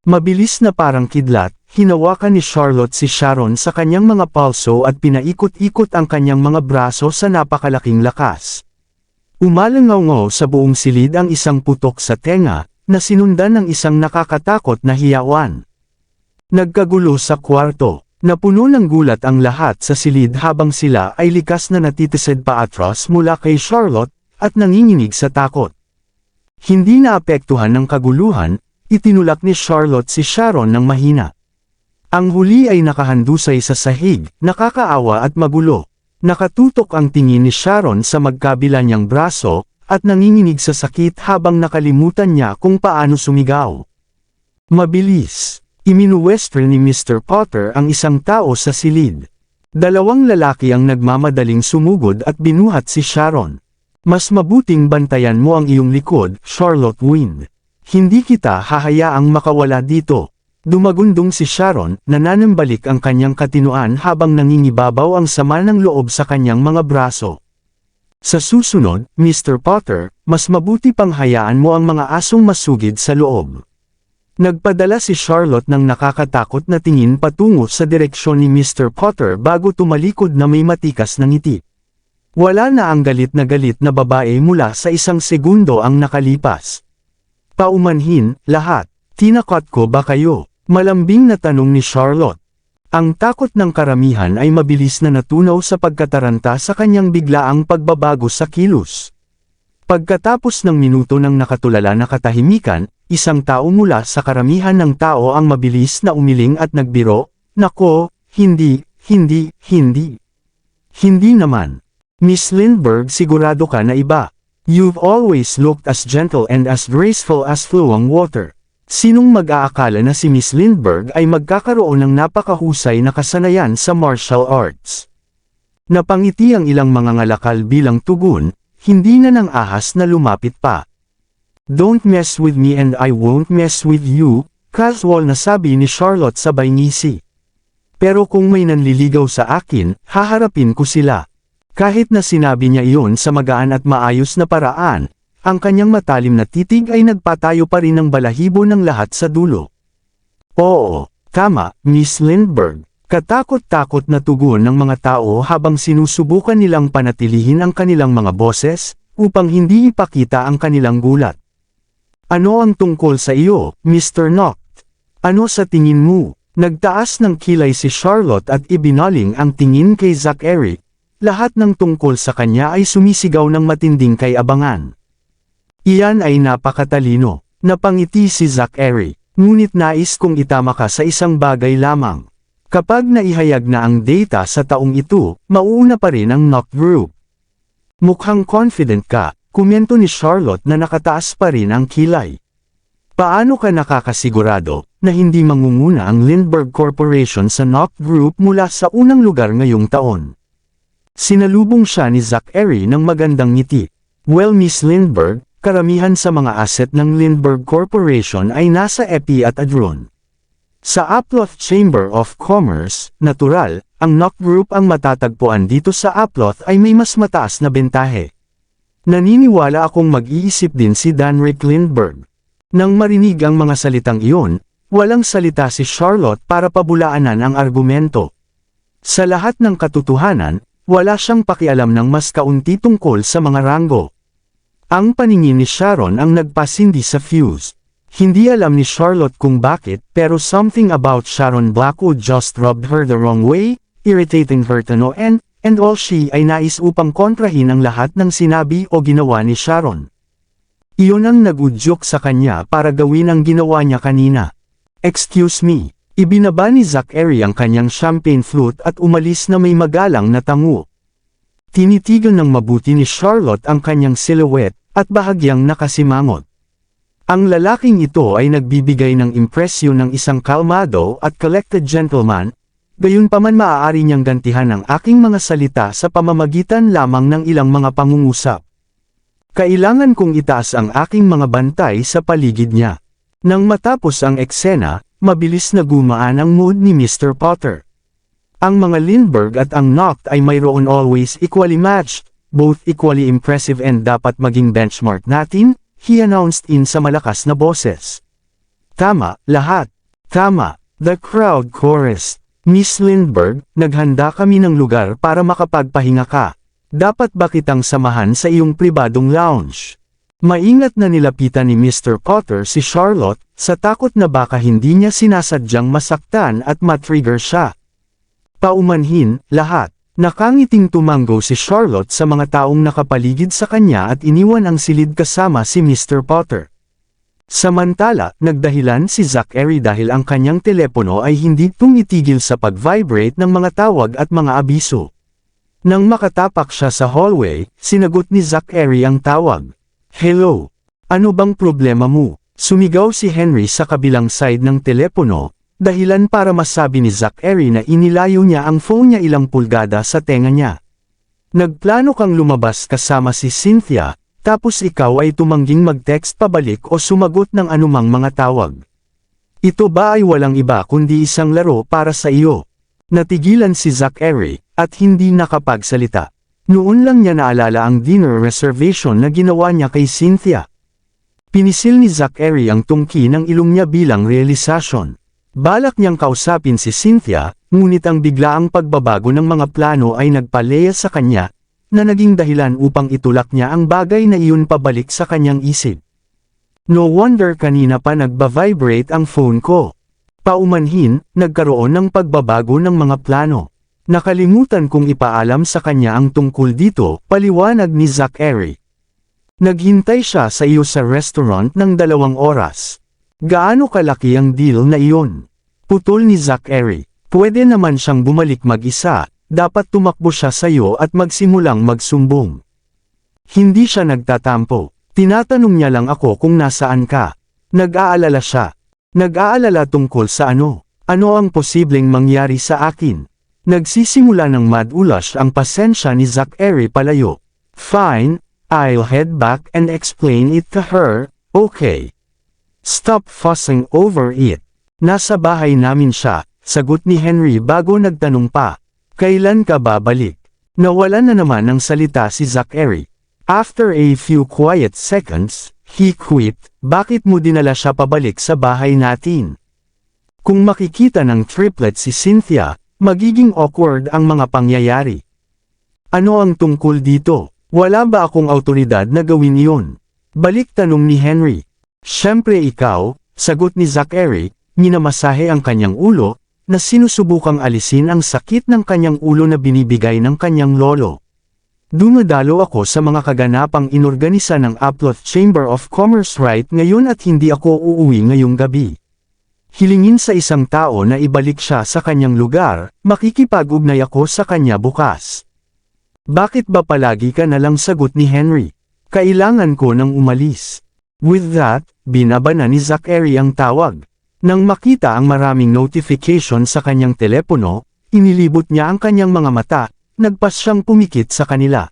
Mabilis na parang kidlat, hinawakan ni Charlotte si Sharon sa kanyang mga palso at pinaikot-ikot ang kanyang mga braso sa napakalaking lakas. Umalangaw-ngaw sa buong silid ang isang putok sa tenga, na sinundan ng isang nakakatakot na hiyawan. Nagkagulo sa kwarto. Napuno ng gulat ang lahat sa silid habang sila ay likas na natitised pa atras mula kay Charlotte, at nanginginig sa takot. Hindi naapektuhan ng kaguluhan, itinulak ni Charlotte si Sharon ng mahina. Ang huli ay nakahandusay sa sahig, nakakaawa at magulo. Nakatutok ang tingin ni Sharon sa magkabila niyang braso, at nanginginig sa sakit habang nakalimutan niya kung paano sumigaw. Mabilis. Iminuwestern ni Mr. Potter ang isang tao sa silid. Dalawang lalaki ang nagmamadaling sumugod at binuhat si Sharon. Mas mabuting bantayan mo ang iyong likod, Charlotte Wind. Hindi kita hahayaang makawala dito. Dumagundong si Sharon, nananambalik ang kanyang katinuan habang nangingibabaw ang sama ng loob sa kanyang mga braso. Sa susunod, Mr. Potter, mas mabuti pang hayaan mo ang mga asong masugid sa loob. Nagpadala si Charlotte ng nakakatakot na tingin patungo sa direksyon ni Mr. Potter bago tumalikod na may matikas na ngiti. Wala na ang galit na babae mula sa isang segundo ang nakalipas. Paumanhin, lahat. Tinakot ko ba kayo? Malambing na tanong ni Charlotte. Ang takot ng karamihan ay mabilis na natunaw sa pagkataranta sa kanyang biglaang pagbabago sa kilos. Pagkatapos ng minuto ng nakatulala na katahimikan, isang tao mula sa karamihan ng tao ang mabilis na umiling at nagbiro, "Nako, hindi naman. Miss Lindbergh, sigurado ka na iba. You've always looked as gentle and as graceful as flowing water." Sinong mag-aakala na si Miss Lindbergh ay magkakaroon ng napakahusay na kasanayan sa martial arts? Napangiti ang ilang mga ngalakal bilang tugon, hindi na ng ahas na lumapit pa. "Don't mess with me and I won't mess with you," casual na sabi ni Charlotte sabay ngisi. "Pero kung may nanliligaw sa akin, haharapin ko sila." Kahit na sinabi niya iyon sa magaan at maayos na paraan, ang kanyang matalim na titig ay nagpatayo pa rin ng balahibo ng lahat sa dulo. "Oo, tama, Miss Lindbergh," katakot-takot na tugon ng mga tao habang sinusubukan nilang panatilihin ang kanilang mga boses, upang hindi ipakita ang kanilang gulat. "Ano ang tungkol sa iyo, Mr. Noct? Ano sa tingin mo?" Nagtaas ng kilay si Charlotte at ibinaling ang tingin kay Zachary. lahat ng tungkol sa kanya ay sumisigaw ng matinding kay-abangan. Iyan ay napakatalino. Napangiti si Zachary, ngunit nais kong itama ka sa isang bagay lamang. Kapag naihayag na ang data sa taong ito, mauuna pa rin ang Knock Group. Mukhang confident ka, komento ni Charlotte na nakataas pa rin ang kilay. Paano ka nakakasigurado na hindi mangunguna ang Lindbergh Corporation sa Knock Group mula sa unang lugar ngayong taon? Sinalubong siya ni Zachary ng magandang ngiti. Well, Miss Lindbergh, karamihan sa mga asset ng Lindbergh Corporation ay nasa EPI at Adron. Sa Uploth Chamber of Commerce, natural, ang Knock Group ang matatagpuan dito sa Uploth ay may mas mataas na bentahe. Naniniwala akong mag-iisip din si Danrick Lindbergh. Nang marinig ang mga salitang iyon, walang salita si Charlotte para pabulaanan ang argumento. Sa lahat ng katotohanan, wala siyang pakialam ng mas kaunti tungkol sa mga ranggo. Ang paningin ni Sharon ang nagpasindi sa fuse. Hindi alam ni Charlotte kung bakit, pero something about Sharon Blackwood just rubbed her the wrong way, irritating her to no end, and all she ay nais upang kontrahin ang lahat ng sinabi o ginawa ni Sharon. Iyon ang nagudyok sa kanya para gawin ang ginawa niya kanina. Excuse me, ibinaba ni Zachary ang kanyang champagne flute at umalis na may magalang na tango. Tinitigan ng mabuti ni Charlotte ang kanyang silhouette, at bahagyang nakasimangot. Ang lalaking ito ay nagbibigay ng impresyon ng isang kalmado at collected gentleman, gayunpaman maaari niyang gantihan ang aking mga salita sa pamamagitan lamang ng ilang mga pangungusap. Kailangan kong itaas ang aking mga bantay sa paligid niya. Nang matapos ang eksena, mabilis na gumaan ang mood ni Mr. Potter. Ang mga Lindbergh at ang Knock ay mayroon always equally matched, both equally impressive and dapat maging benchmark natin, he announced in sa malakas na boses. Tama, lahat. Tama, the crowd chorused. Miss Lindbergh, naghanda kami ng lugar para makapagpahinga ka. Dapat ba kitang samahan sa iyong pribadong lounge? Maingat na nilapitan ni Mr. Potter si Charlotte, sa takot na baka hindi niya sinasadyang masaktan at matrigger siya. Paumanhin, lahat. Nakangiting tumanggo si Charlotte sa mga taong nakapaligid sa kanya at iniwan ang silid kasama si Mr. Potter. Samantala, nagdahilan si Zachary dahil ang kanyang telepono ay hindi tumitigil sa pag-vibrate ng mga tawag at mga abiso. Nang makatapak siya sa hallway, sinagot ni Zachary ang tawag. Hello? Ano bang problema mo? Sumigaw si Henry sa kabilang side ng telepono, dahilan para masabi ni Zachary na inilayo niya ang phone niya ilang pulgada sa tenga niya. Nagplano kang lumabas kasama si Cynthia, tapos ikaw ay tumangging mag-text pabalik o sumagot ng anumang mga tawag. Ito ba ay walang iba kundi isang laro para sa iyo? Natigilan si Zachary, at hindi nakapagsalita. Noon lang niya naalala ang dinner reservation na ginawa niya kay Cynthia. Pinisil ni Zachary ang tungki ng ilong niya bilang realisasyon. Balak niyang kausapin si Cynthia, ngunit ang biglaang pagbabago ng mga plano ay nagpalaya sa kanya, na naging dahilan upang itulak niya ang bagay na iyon pabalik sa kanyang isip. No wonder kanina pa nagba-vibrate ang phone ko. Paumanhin, nagkaroon ng pagbabago ng mga plano. Nakalimutan kong ipaalam sa kanya ang tungkol dito, paliwanag ni Zachary. Naghintay siya sa iyo sa restaurant ng 2 oras. Gaano kalaki ang deal na iyon? Putol ni Zachary. Pwede naman siyang bumalik mag-isa, dapat tumakbo siya sa iyo at magsimulang magsumbong. Hindi siya nagtatampo. Tinatanong niya lang ako kung nasaan ka. Nag-aalala siya. Nag-aalala tungkol sa ano? Ano ang posibleng mangyari sa akin? Nagsisimula ng madulas ang pasensya ni Zachary palayo. Fine, I'll head back and explain it to her, okay? Stop fussing over it. Nasa bahay namin siya, sagot ni Henry bago nagtanong pa. Kailan ka babalik? Nawalan na naman ng salita si Zachary. After a few quiet seconds, he quipped, bakit mo dinala siya pabalik sa bahay natin? Kung makikita ng triplet si Cynthia, magiging awkward ang mga pangyayari. Ano ang tungkol dito? Wala ba akong autoridad na gawin iyon? Balik tanong ni Henry. Siyempre ikaw, sagot ni Zachary, minamasahe ang kanyang ulo, na sinusubukang alisin ang sakit ng kanyang ulo na binibigay ng kanyang lolo. Dumadalo ako sa mga kaganapang inorganisa ng Uploth Chamber of Commerce right ngayon at hindi ako uuwi ngayong gabi. Hilingin sa isang tao na ibalik siya sa kanyang lugar, makikipag-ugnay ako sa kanya bukas. Bakit ba palagi ka nalang sagot ni Henry? Kailangan ko nang umalis. With that, binaba na ni Zachary ang tawag. Nang makita ang maraming notification sa kanyang telepono, inilibot niya ang kanyang mga mata, nagpas siyang pumikit sa kanila.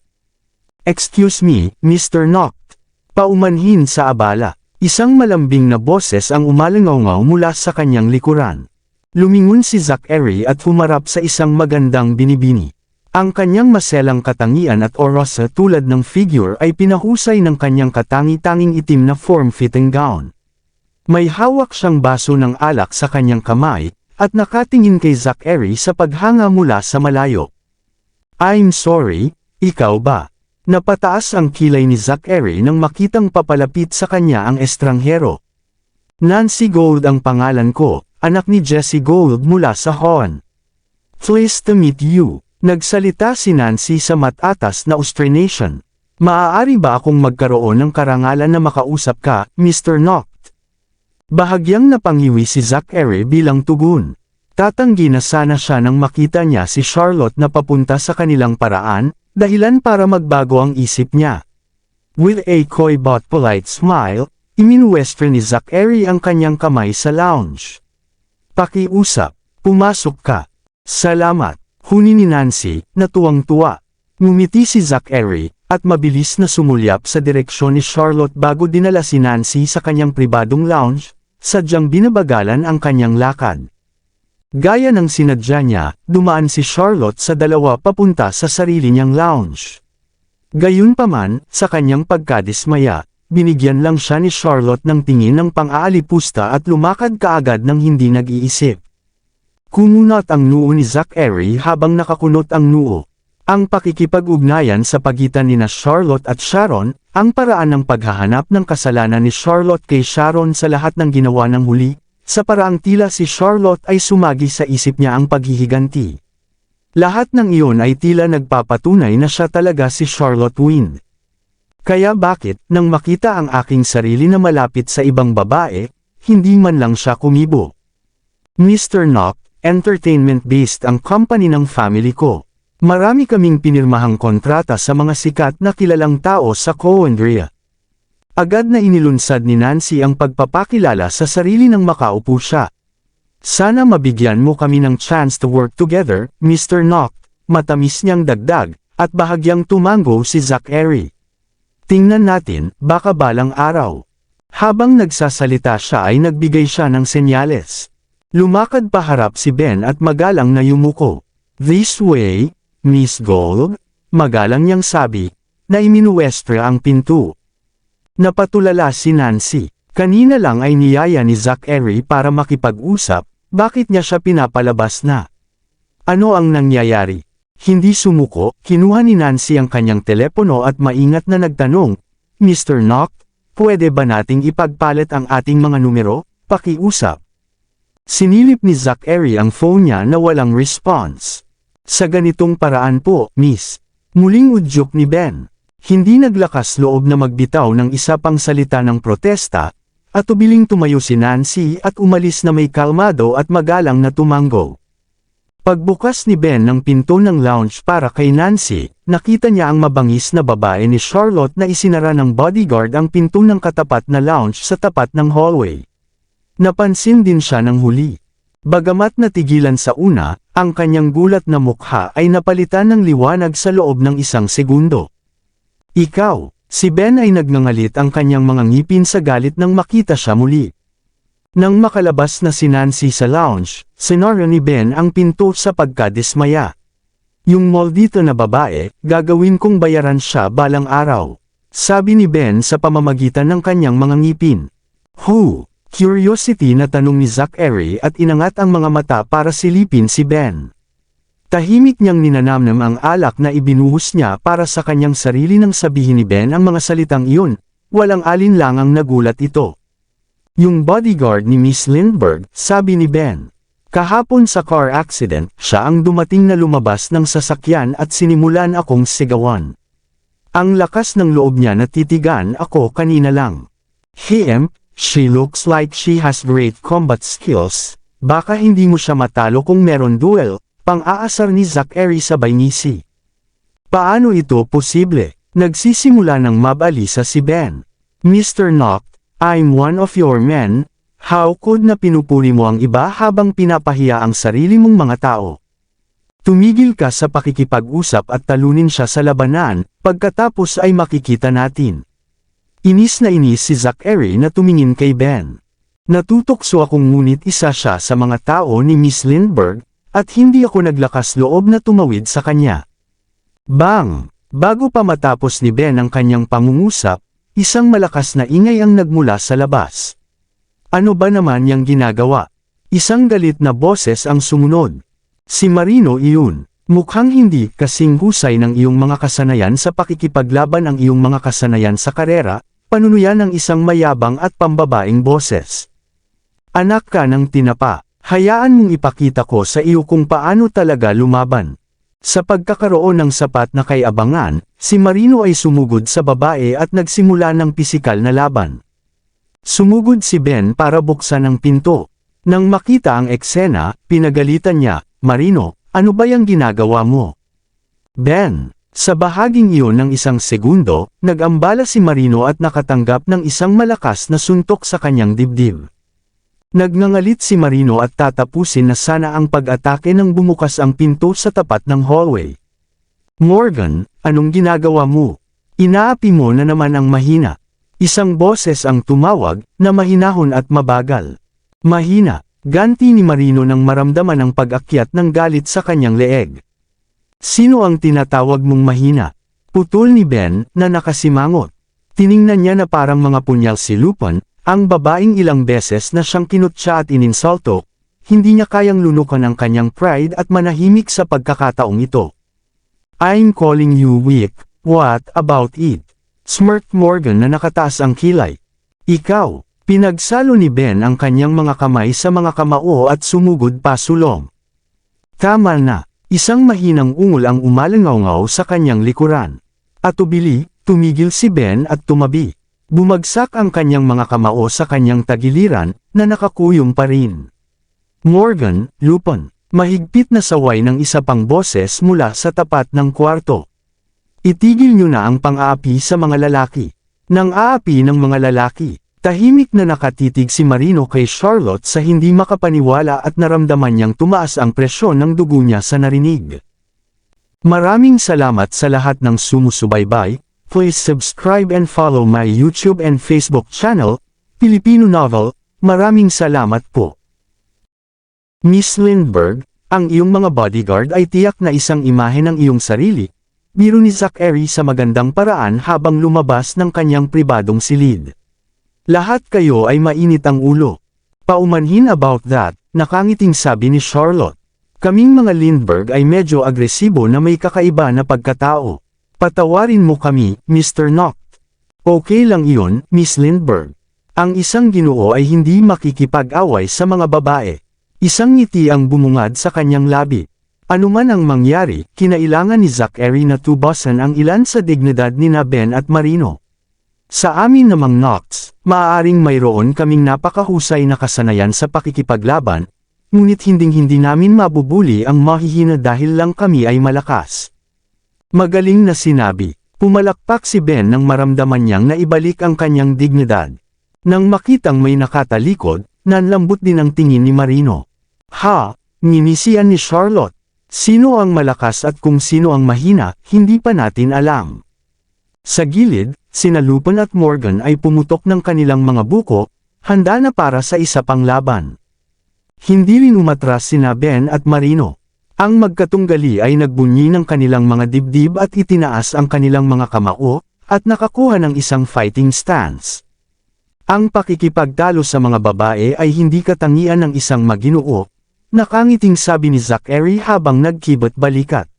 Excuse me, Mr. Noct. Paumanhin sa abala. Isang malambing na boses ang umalangaw mula sa kanyang likuran. Lumingon si Zachary at humarap sa isang magandang binibini. Ang kanyang maselang katangian at oras tulad ng figure ay pinahusay ng kanyang katangi-tanging itim na form-fitting gown. May hawak siyang baso ng alak sa kanyang kamay, at nakatingin kay Zachary sa paghanga mula sa malayo. I'm sorry, ikaw ba? Napataas ang kilay ni Zachary nang makitang papalapit sa kanya ang estranghero. Nancy Gold ang pangalan ko, anak ni Jesse Gold mula sa Hoan. Pleased to meet you. Nagsalita si Nancy sa matatas na ostrination. Maaari ba akong magkaroon ng karangalan na makausap ka, Mr. Noct? Bahagyang napangiwi si Zachary bilang tugon. Tatanggi na sana siya nang makita niya si Charlotte na papunta sa kanilang paraan, dahilan para magbago ang isip niya. With a coy but polite smile, iminuwestro ni Zachary ang kanyang kamay sa lounge. Pakiusap, pumasok ka. Salamat. Huni ni Nancy, na tuwang-tuwa. Ngumiti si Zachary, at mabilis na sumulyap sa direksyon ni Charlotte bago dinala si Nancy sa kanyang pribadong lounge, sadyang binabagalan ang kanyang lakad. Gaya ng sinadya niya, dumaan si Charlotte sa dalawa papunta sa sarili niyang lounge. Gayunpaman, sa kanyang pagkadismaya, binigyan lang siya ni Charlotte ng tingin ng pang-aalipusta at lumakad kaagad ng hindi nag-iisip. Kumunot ang noo ni Zachary habang nakakunot ang noo. Ang pakikipag-ugnayan sa pagitan nina Charlotte at Sharon, ang paraan ng paghahanap ng kasalanan ni Charlotte kay Sharon sa lahat ng ginawa ng huli, sa paraang tila si Charlotte ay sumagi sa isip niya ang paghihiganti. Lahat ng iyon ay tila nagpapatunay na siya talaga si Charlotte Wynne. Kaya bakit, nang makita ang aking sarili na malapit sa ibang babae, hindi man lang siya kumibo? Mr. Noct, entertainment-based ang company ng family ko. Marami kaming pinirmahang kontrata sa mga sikat na kilalang tao sa Coandria. Agad na inilunsad ni Nancy ang pagpapakilala sa sarili nang makaupo siya. Sana mabigyan mo kami ng chance to work together, Mr. Noct, matamis niyang dagdag, at bahagyang tumango si Zachary. Tingnan natin, baka balang araw. Habang nagsasalita siya ay nagbigay siya ng senyales. Lumakad paharap si Ben at magalang na yumuko. This way, Miss Gold, magalang niyang sabi, na iminuwestra ang pinto. Napatulala si Nancy. Kanina lang ay niyaya ni Zachary para makipag-usap, bakit niya siya pinapalabas na? Ano ang nangyayari? Hindi sumuko, kinuha ni Nancy ang kanyang telepono at maingat na nagtanong, Mr. Noct, pwede ba nating ipagpalit ang ating mga numero? Pakiusap. Sinilip ni Zachary ang phone niya na walang response. Sa ganitong paraan po, Miss. Muling udyok ni Ben. Hindi naglakas loob na magbitaw ng isa pang salita ng protesta, at tubiling tumayo si Nancy at umalis na may kalmado at magalang na tumango. Pagbukas ni Ben ng pinto ng lounge para kay Nancy, nakita niya ang mabangis na babae ni Charlotte na isinara ng bodyguard ang pinto ng katapat na lounge sa tapat ng hallway. Napansin din siya ng huli. Bagamat natigilan sa una, ang kanyang gulat na mukha ay napalitan ng liwanag sa loob ng isang segundo. Ikaw, si Ben ay nagngangalit ang kanyang mga ngipin sa galit nang makita siya muli. Nang makalabas na si Nancy sa lounge, sinara ni Ben ang pinto sa pagkadismaya. Yung maldito na babae, gagawin kong bayaran siya balang araw. Sabi ni Ben sa pamamagitan ng kanyang mga ngipin. Who? Curiosity na tanong ni Zachary at inangat ang mga mata para silipin si Ben. Tahimik niyang ninanamnam ang alak na ibinuhos niya para sa kanyang sarili nang sabihin ni Ben ang mga salitang iyon, walang alinlangang nagulat ito. Yung bodyguard ni Miss Lindbergh, sabi ni Ben. Kahapon sa car accident, siya ang dumating na lumabas ng sasakyan at sinimulan akong sigawan. Ang lakas ng loob niya na titigan ako kanina lang. She looks like she has great combat skills. Baka hindi mo siya matalo kung meron duel, pang-aasar ni Zachary sabay ngisi. Paano ito posible? Nagsisimula ng mabalisa si Ben. Mr. Noct, I'm one of your men. How could na pinupuri mo ang iba habang pinapahiya ang sarili mong mga tao? Tumigil ka sa pakikipag-usap at talunin siya sa labanan, pagkatapos ay makikita natin. Inis na inis si Zachary na tumingin kay Ben. Natutokso akong ngunit isa siya sa mga tao ni Miss Lindbergh, at hindi ako naglakas loob na tumawid sa kanya. Bang! Bago pa matapos ni Ben ang kanyang pangungusap, isang malakas na ingay ang nagmula sa labas. Ano ba naman yang ginagawa? Isang galit na boses ang sumunod. Si Marino iyon. Mukhang hindi kasing husay ng iyong mga kasanayan sa pakikipaglaban ang iyong mga kasanayan sa karera, panunuyan ng isang mayabang at pambabaing boses. Anak ka ng tinapa, hayaan mong ipakita ko sa iyo kung paano talaga lumaban. Sa pagkakaroon ng sapat na kay-abangan, si Marino ay sumugod sa babae at nagsimula ng pisikal na laban. Sumugod si Ben para buksan ang pinto. Nang makita ang eksena, pinagalitan niya, Marino, ano ba yung ginagawa mo? Ben, sa bahaging iyon ng isang segundo, nag-ambala si Marino at nakatanggap ng isang malakas na suntok sa kanyang dibdib. Nagngangalit si Marino at tatapusin na sana ang pag-atake nang bumukas ang pinto sa tapat ng hallway. Morgan, anong ginagawa mo? Inaapi mo na naman ang mahina. Isang boses ang tumawag, na mahinahon at mabagal. Mahina, ganti ni Marino nang maramdaman ang pag-akyat ng galit sa kanyang leeg. Sino ang tinatawag mong mahina? Putol ni Ben, na nakasimangot. Tiningnan niya na parang mga punyal si Lupin, ang babaeng ilang beses na siyang kinutya at ininsulto, hindi niya kayang lunukan ang kanyang pride at manahimik sa pagkakataong ito. I'm calling you weak, what about it? Smirked Morgan na nakataas ang kilay. Ikaw, pinagsalo ni Ben ang kanyang mga kamay sa mga kamao at sumugod pa sulong. Tama na, isang mahinang ungol ang umalangaw sa kanyang likuran. Atubili, tumigil si Ben at tumabi. Bumagsak ang kanyang mga kamao sa kanyang tagiliran, na nakakuyong pa rin. Morgan, Lupin, mahigpit na saway ng isa pang boses mula sa tapat ng kwarto. Itigil niyo na ang pang-aapi sa mga lalaki. Nang aapi ng mga lalaki, tahimik na nakatitig si Marino kay Charlotte sa hindi makapaniwala at naramdaman niyang tumaas ang presyon ng dugo niya sa narinig. Maraming salamat sa lahat ng sumusubaybay. Please subscribe and follow my YouTube and Facebook channel, Filipino Novel. Maraming salamat po. Miss Lindbergh, ang iyong mga bodyguard ay tiyak na isang imahe ng iyong sarili, biro ni Zachary sa magandang paraan habang lumabas ng kanyang pribadong silid. Lahat kayo ay mainit ang ulo. Paumanhin about that, nakangiting sabi ni Charlotte. Kaming mga Lindbergh ay medyo agresibo na may kakaiba na pagkatao. Patawarin mo kami, Mr. Noct. Okay lang iyon, Miss Lindbergh. Ang isang ginoo ay hindi makikipag-away sa mga babae. Isang ngiti ang bumungad sa kanyang labi. Anuman ang mangyari, kinailangan ni Zachary na tubasan ang ilan sa dignidad ni Ben at Marino. Sa amin namang Nocts, maaaring mayroon kaming napakahusay na kasanayan sa pakikipaglaban, ngunit hinding-hindi namin mabubuli ang mahihina dahil lang kami ay malakas. Magaling na sinabi. Pumalakpak si Ben nang maramdaman niyang naibalik ang kanyang dignidad. Nang makitang may nakatalikod, nanlambot din ang tingin ni Marino. Ha, nginisian ni Charlotte. Sino ang malakas at kung sino ang mahina, hindi pa natin alam. Sa gilid, sina Lupin at Morgan ay pumutok ng kanilang mga buko, handa na para sa isa pang laban. Hindi rin umatras sina Ben at Marino. Ang magkatunggali ay nagbunyi ng kanilang mga dibdib at itinaas ang kanilang mga kamao, at nakakuha ng isang fighting stance. Ang pakikipagtalo sa mga babae ay hindi katangian ng isang maginoo, nakangiting sabi ni Zachary habang nagkibot balikat.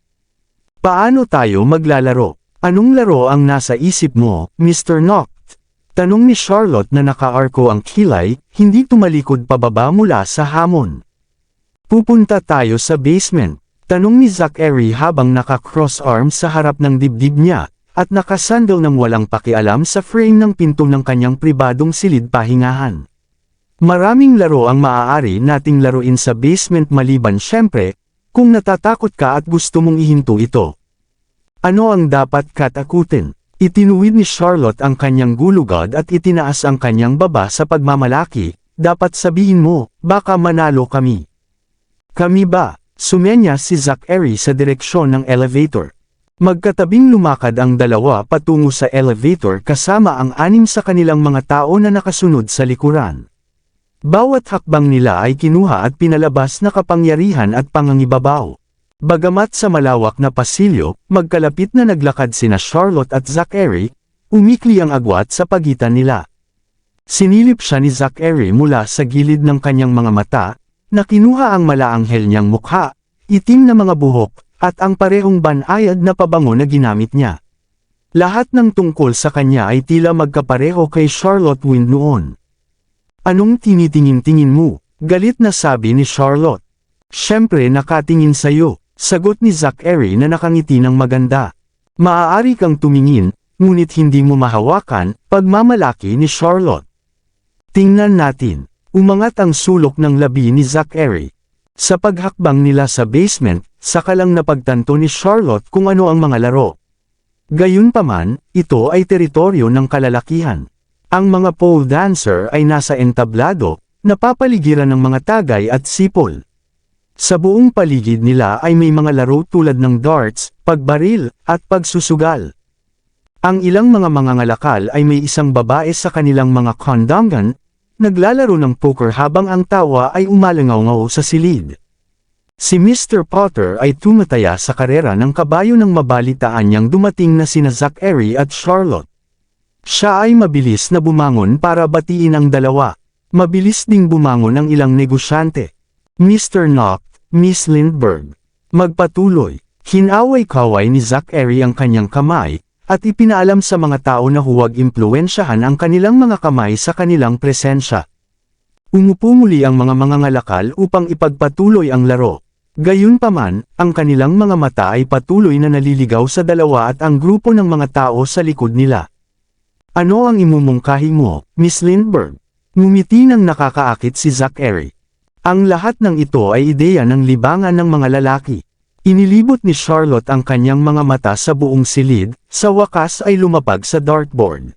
Paano tayo maglalaro? Anong laro ang nasa isip mo, Mr. Noct? Tanong ni Charlotte na nakaarko ang kilay, hindi tumalikod pababa mula sa hamon. Pupunta tayo sa basement, tanong ni Zachary habang naka-cross arms sa harap ng dibdib niya, at nakasandal ng walang pakialam sa frame ng pinto ng kanyang pribadong silid pahingahan. Maraming laro ang maaari nating laruin sa basement maliban syempre, kung natatakot ka at gusto mong ihinto ito. Ano ang dapat katakutin? Itinuwid ni Charlotte ang kanyang gulugod at itinaas ang kanyang baba sa pagmamalaki, dapat sabihin mo, baka manalo kami. Kami ba? Sumenya si Zachary sa direksyon ng elevator. Magkatabing lumakad ang dalawa patungo sa elevator kasama ang 6 sa kanilang mga tao na nakasunod sa likuran. Bawat hakbang nila ay kinuha at pinalabas na kapangyarihan at pangangibabaw. Bagamat sa malawak na pasilyo, magkalapit na naglakad sina Charlotte at Zachary, umikli ang agwat sa pagitan nila. Sinilip siya ni Zachary mula sa gilid ng kanyang mga mata, na kinuha ang malaanghel niyang mukha, itim na mga buhok, at ang parehong banayad na pabango na ginamit niya. Lahat ng tungkol sa kanya ay tila magkapareho kay Charlotte Wind noon. Anong tinitingin-tingin mo? Galit na sabi ni Charlotte. Siyempre nakatingin sa'yo, sagot ni Zachary na nakangiti ng maganda. Maaari kang tumingin, ngunit hindi mo mahawakan, pagmamalaki ni Charlotte. Tingnan natin. Umangat ang sulok ng labi ni Zachary. Sa paghakbang nila sa basement, saka lang napagtanto ni Charlotte kung ano ang mga laro. Gayunpaman, ito ay teritoryo ng kalalakihan. Ang mga pole dancer ay nasa entablado, napapaligiran ng mga tagay at sipol. Sa buong paligid nila ay may mga laro tulad ng darts, pagbaril, at pagsusugal. Ang ilang mga mangangalakal ay may isang babae sa kanilang mga kondangan, naglalaro ng poker habang ang tawa ay umalangaw-ngaw sa silid. Si Mr. Potter ay tumataya sa karera ng kabayo nang mabalitaan niyang dumating na sina Zachary at Charlotte. Siya ay mabilis na bumangon para batiin ang dalawa. Mabilis ding bumangon ang ilang negosyante. Mr. Knock, Miss Lindbergh. Magpatuloy. Hinaway-kaway ni Zachary ang kanyang kamay, at ipinaalam sa mga tao na huwag impluwensyahan ang kanilang mga kamay sa kanilang presensya. Umupo muli ang mga mangangalakal upang ipagpatuloy ang laro. Gayunpaman, ang kanilang mga mata ay patuloy na naliligaw sa dalawa at ang grupo ng mga tao sa likod nila. Ano ang imumungkahi mo, Miss Lindbergh? Ngumiti ng nakakaakit si Zachary. Ang lahat ng ito ay ideya ng libangan ng mga lalaki. Inilibot ni Charlotte ang kanyang mga mata sa buong silid, sa wakas ay lumapag sa dartboard.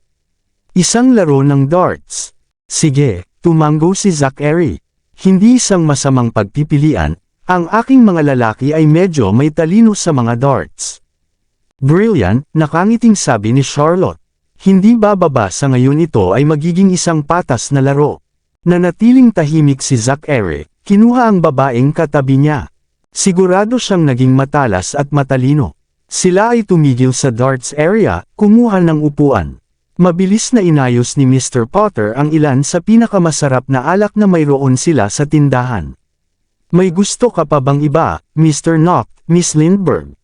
Isang laro ng darts. Sige, tumango si Zachary. Hindi isang masamang pagpipilian, ang aking mga lalaki ay medyo may talino sa mga darts. Brilliant, nakangiting sabi ni Charlotte. Hindi bababa sa ngayon ito ay magiging isang patas na laro. Nanatiling tahimik si Zachary, kinuha ang babaeng katabi niya. Sigurado siyang naging matalas at matalino. Sila ay tumigil sa darts area, kumuha ng upuan. Mabilis na inayos ni Mr. Potter ang ilan sa pinakamasarap na alak na mayroon sila sa tindahan. May gusto ka pa bang iba, Mr. Knock, Miss Lindbergh?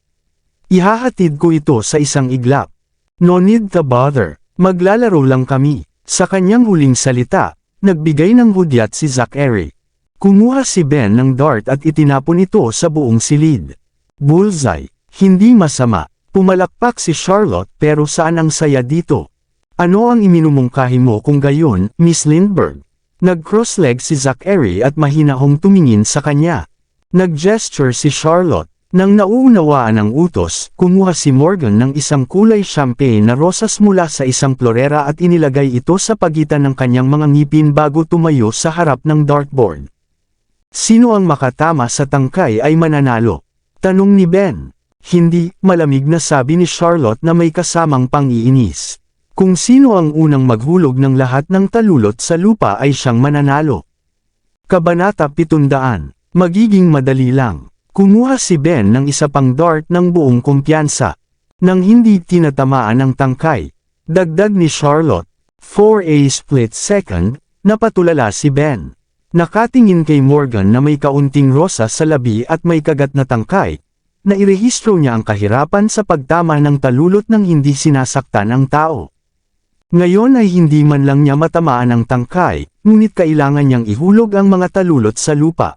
Ihahatid ko ito sa isang iglap. No need to bother, maglalaro lang kami. Sa kanyang huling salita, nagbigay ng hudyat si Zachary. Kumuha si Ben ng dart at itinapon ito sa buong silid. Bullseye, hindi masama. Pumalakpak si Charlotte pero saan ang saya dito? Ano ang iminumungkahi mo kung gayon, Miss Lindbergh? Nag-cross-leg si Zachary at mahinahong tumingin sa kanya. Nag-gesture si Charlotte. Nang nauunawaan ang utos, kumuha si Morgan ng isang kulay champagne na rosas mula sa isang florera at inilagay ito sa pagitan ng kanyang mga ngipin bago tumayo sa harap ng dartboard. Sino ang makatama sa tangkay ay mananalo? Tanong ni Ben. Hindi, malamig na sabi ni Charlotte na may kasamang pang-iinis. Kung sino ang unang maghulog ng lahat ng talulot sa lupa ay siyang mananalo. Kabanata 700. Magiging madali lang. Kumuha si Ben ng isa pang dart ng buong kumpiyansa. Nang hindi tinatamaan ang tangkay, dagdag ni Charlotte, for a split second, napatulala si Ben. Nakatingin kay Morgan na may kaunting rosa sa labi at may kagat na tangkay, na irehistro niya ang kahirapan sa pagtama ng talulot ng hindi sinasaktan ang tao. Ngayon ay hindi man lang niya matamaan ang tangkay, ngunit kailangan niyang ihulog ang mga talulot sa lupa.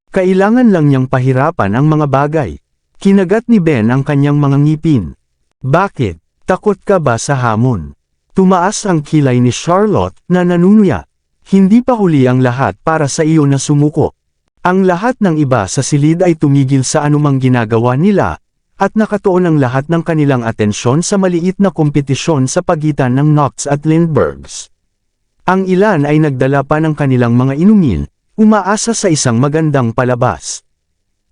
Kailangan lang niyang pahirapan ang mga bagay. Kinagat ni Ben ang kanyang mga ngipin. Bakit? Takot ka ba sa hamon? Tumaas ang kilay ni Charlotte na nanunuya. Hindi pa huli ang lahat para sa iyo na sumuko. Ang lahat ng iba sa silid ay tumigil sa anumang ginagawa nila, at nakatuon ang lahat ng kanilang atensyon sa maliit na kompetisyon sa pagitan ng Knox at Lindberghs. Ang ilan ay nagdala pa ng kanilang mga inumin, umaasa sa isang magandang palabas.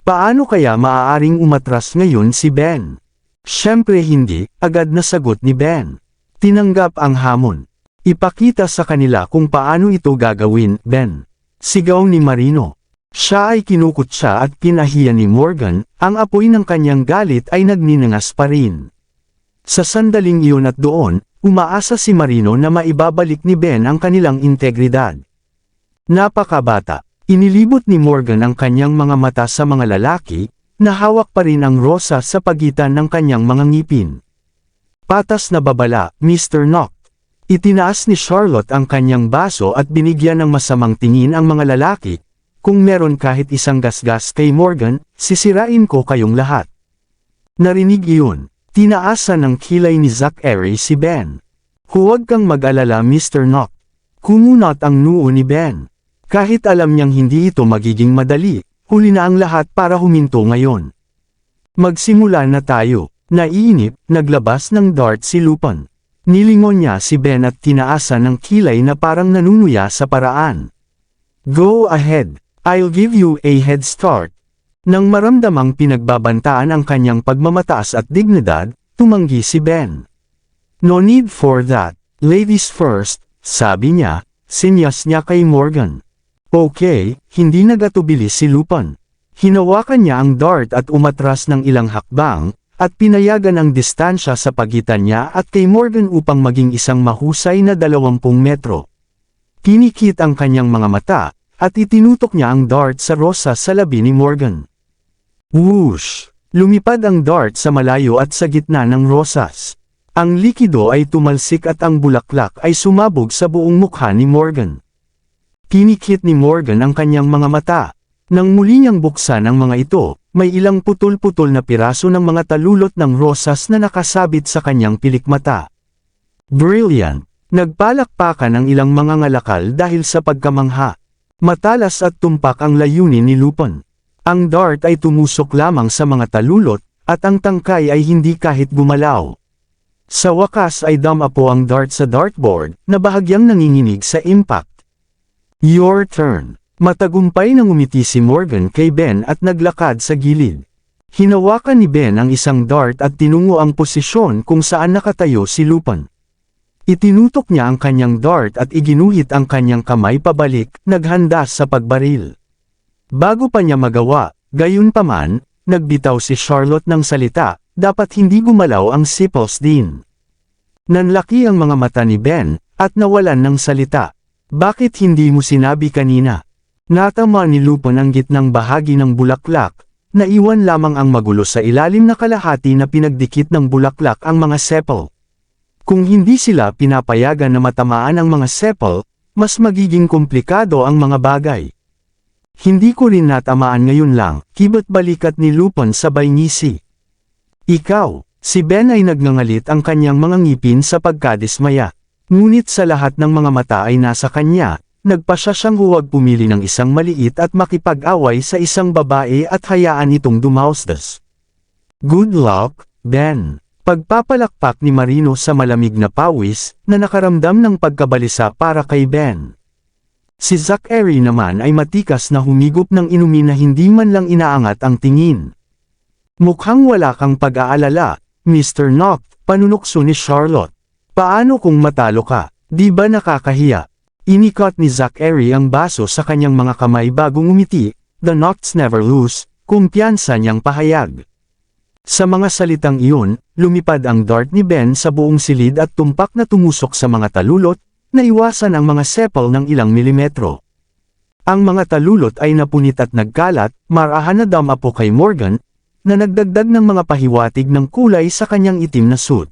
Paano kaya maaaring umatras ngayon si Ben? Siyempre hindi, agad na sagot ni Ben. Tinanggap ang hamon. Ipakita sa kanila kung paano ito gagawin, Ben. Sigaw ni Marino. Siya ay kinukutsa at pinahiya ni Morgan, ang apoy ng kanyang galit ay nagninangas pa rin. Sa sandaling iyon at doon, umaasa si Marino na maibabalik ni Ben ang kanilang integridad. Napakabata. Inilibot ni Morgan ang kanyang mga mata sa mga lalaki, na hawak pa rin ang rosa sa pagitan ng kanyang mga ngipin. Patas na babala, Mr. Knox. Itinaas ni Charlotte ang kanyang baso at binigyan ng masamang tingin ang mga lalaki. Kung meron kahit isang gasgas kay Morgan, sisirain ko kayong lahat. Narinig iyon. Tinaasan ng kilay ni Zachary si Ben. Huwag kang mag-alala Mr. Knox. Kumunat ang noo ni Ben. Kahit alam niyang hindi ito magiging madali, huli na ang lahat para huminto ngayon. Magsimula na tayo. Naiinip, naglabas ng dart si Lupin. Nilingon niya si Ben at tinaasan ng kilay na parang nanunuya sa paraan. Go ahead, I'll give you a head start. Nang maramdamang pinagbabantaan ang kanyang pagmamataas at dignidad, tumanggi si Ben. No need for that, ladies first, sabi niya, sinyas niya kay Morgan. Okay, hindi nagatubili si Lupin. Hinawakan niya ang dart at umatras ng ilang hakbang, at pinayagan ang distansya sa pagitan niya at kay Morgan upang maging isang mahusay na 20 metro. Pinikit ang kanyang mga mata, at itinutok niya ang dart sa rosa sa labi ni Morgan. Whoosh! Lumipad ang dart sa malayo at sa gitna ng rosas. Ang likido ay tumalsik at ang bulaklak ay sumabog sa buong mukha ni Morgan. Pinikit ni Morgan ang kanyang mga mata. Nang muli niyang buksan ang mga ito, may ilang putol-putol na piraso ng mga talulot ng rosas na nakasabit sa kanyang pilikmata. Brilliant! Nagpalakpakan ang ilang mga ngalakal dahil sa pagkamangha. Matalas at tumpak ang layunin ni Lupin. Ang dart ay tumusok lamang sa mga talulot, at ang tangkay ay hindi kahit gumalaw. Sa wakas ay dumapo ang dart sa dartboard, na bahagyang nanginginig sa impact. Your turn. Matagumpay nang umiti si Morgan kay Ben at naglakad sa gilid. Hinawakan ni Ben ang isang dart at tinungo ang posisyon kung saan nakatayo si Lupin. Itinutok niya ang kanyang dart at iginuhit ang kanyang kamay pabalik, naghanda sa pagbaril. Bago pa niya magawa, gayunpaman, nagbitaw si Charlotte ng salita, dapat hindi gumalaw ang sipples din. Nanlaki ang mga mata ni Ben, at nawalan ng salita. Bakit hindi mo sinabi kanina? Natama ni Lupin ang gitnang bahagi ng bulaklak, naiwan lamang ang magulo sa ilalim na kalahati na pinagdikit ng bulaklak ang mga sepal. Kung hindi sila pinapayagan na matamaan ang mga sepal, mas magiging komplikado ang mga bagay. Hindi ko rin natamaan ngayon lang, kiba't balikat ni Lupin sabay ngisi. Ikaw, si Ben ay nagngangalit ang kanyang mga ngipin sa pagkadismaya. Ngunit sa lahat ng mga mata ay nasa kanya, nagpasya siyang huwag pumili ng isang maliit at makipag-away sa isang babae at hayaan itong dumausdas. Good luck, Ben. Pagpapalakpak ni Marino sa malamig na pawis, na nakaramdam ng pagkabalisa para kay Ben. Si Zachary naman ay matikas na humigop ng inumin na hindi man lang inaangat ang tingin. Mukhang wala kang pag-aalala, Mr. Knox, panunukso ni Charlotte. Paano kung matalo ka? Di ba nakakahiya? Inikot ni Zachary ang baso sa kanyang mga kamay bagong umiti, the Knox never lose, kumpiyansa niyang pahayag. Sa mga salitang iyon, lumipad ang dart ni Ben sa buong silid at tumpak na tumusok sa mga talulot, na iwasan ang mga sepal ng ilang milimetro. Ang mga talulot ay napunit at nagkalat, marahan na damapo kay Morgan, na nagdagdag ng mga pahiwatig ng kulay sa kanyang itim na suit.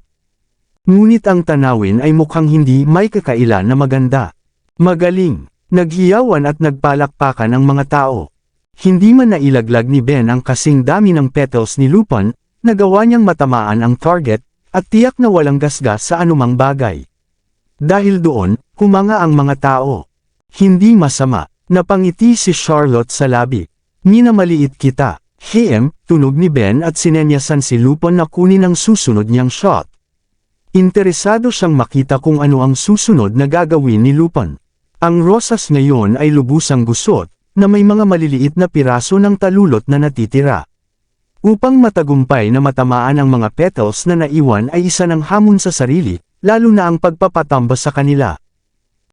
Ngunit ang tanawin ay mukhang hindi may kakailan na maganda. Magaling, naghiyawan at nagpalakpakan ang mga tao. Hindi man nailaglag ni Ben ang kasing dami ng petals ni Lupin, nagawa niyang matamaan ang target, at tiyak na walang gasgas sa anumang bagay. Dahil doon, humanga ang mga tao. Hindi masama. Napangiti si Charlotte sa labi. Minamaliit kita. Tunog ni Ben at sinenyasan si Lupin na kunin ang susunod niyang shot. Interesado siyang makita kung ano ang susunod na gagawin ni Lupin. Ang rosas ngayon ay lubusang gusot, na may mga maliliit na piraso ng talulot na natitira. Upang matagumpay na matamaan ang mga petals na naiwan ay isa ng hamon sa sarili, lalo na ang pagpapatambas sa kanila.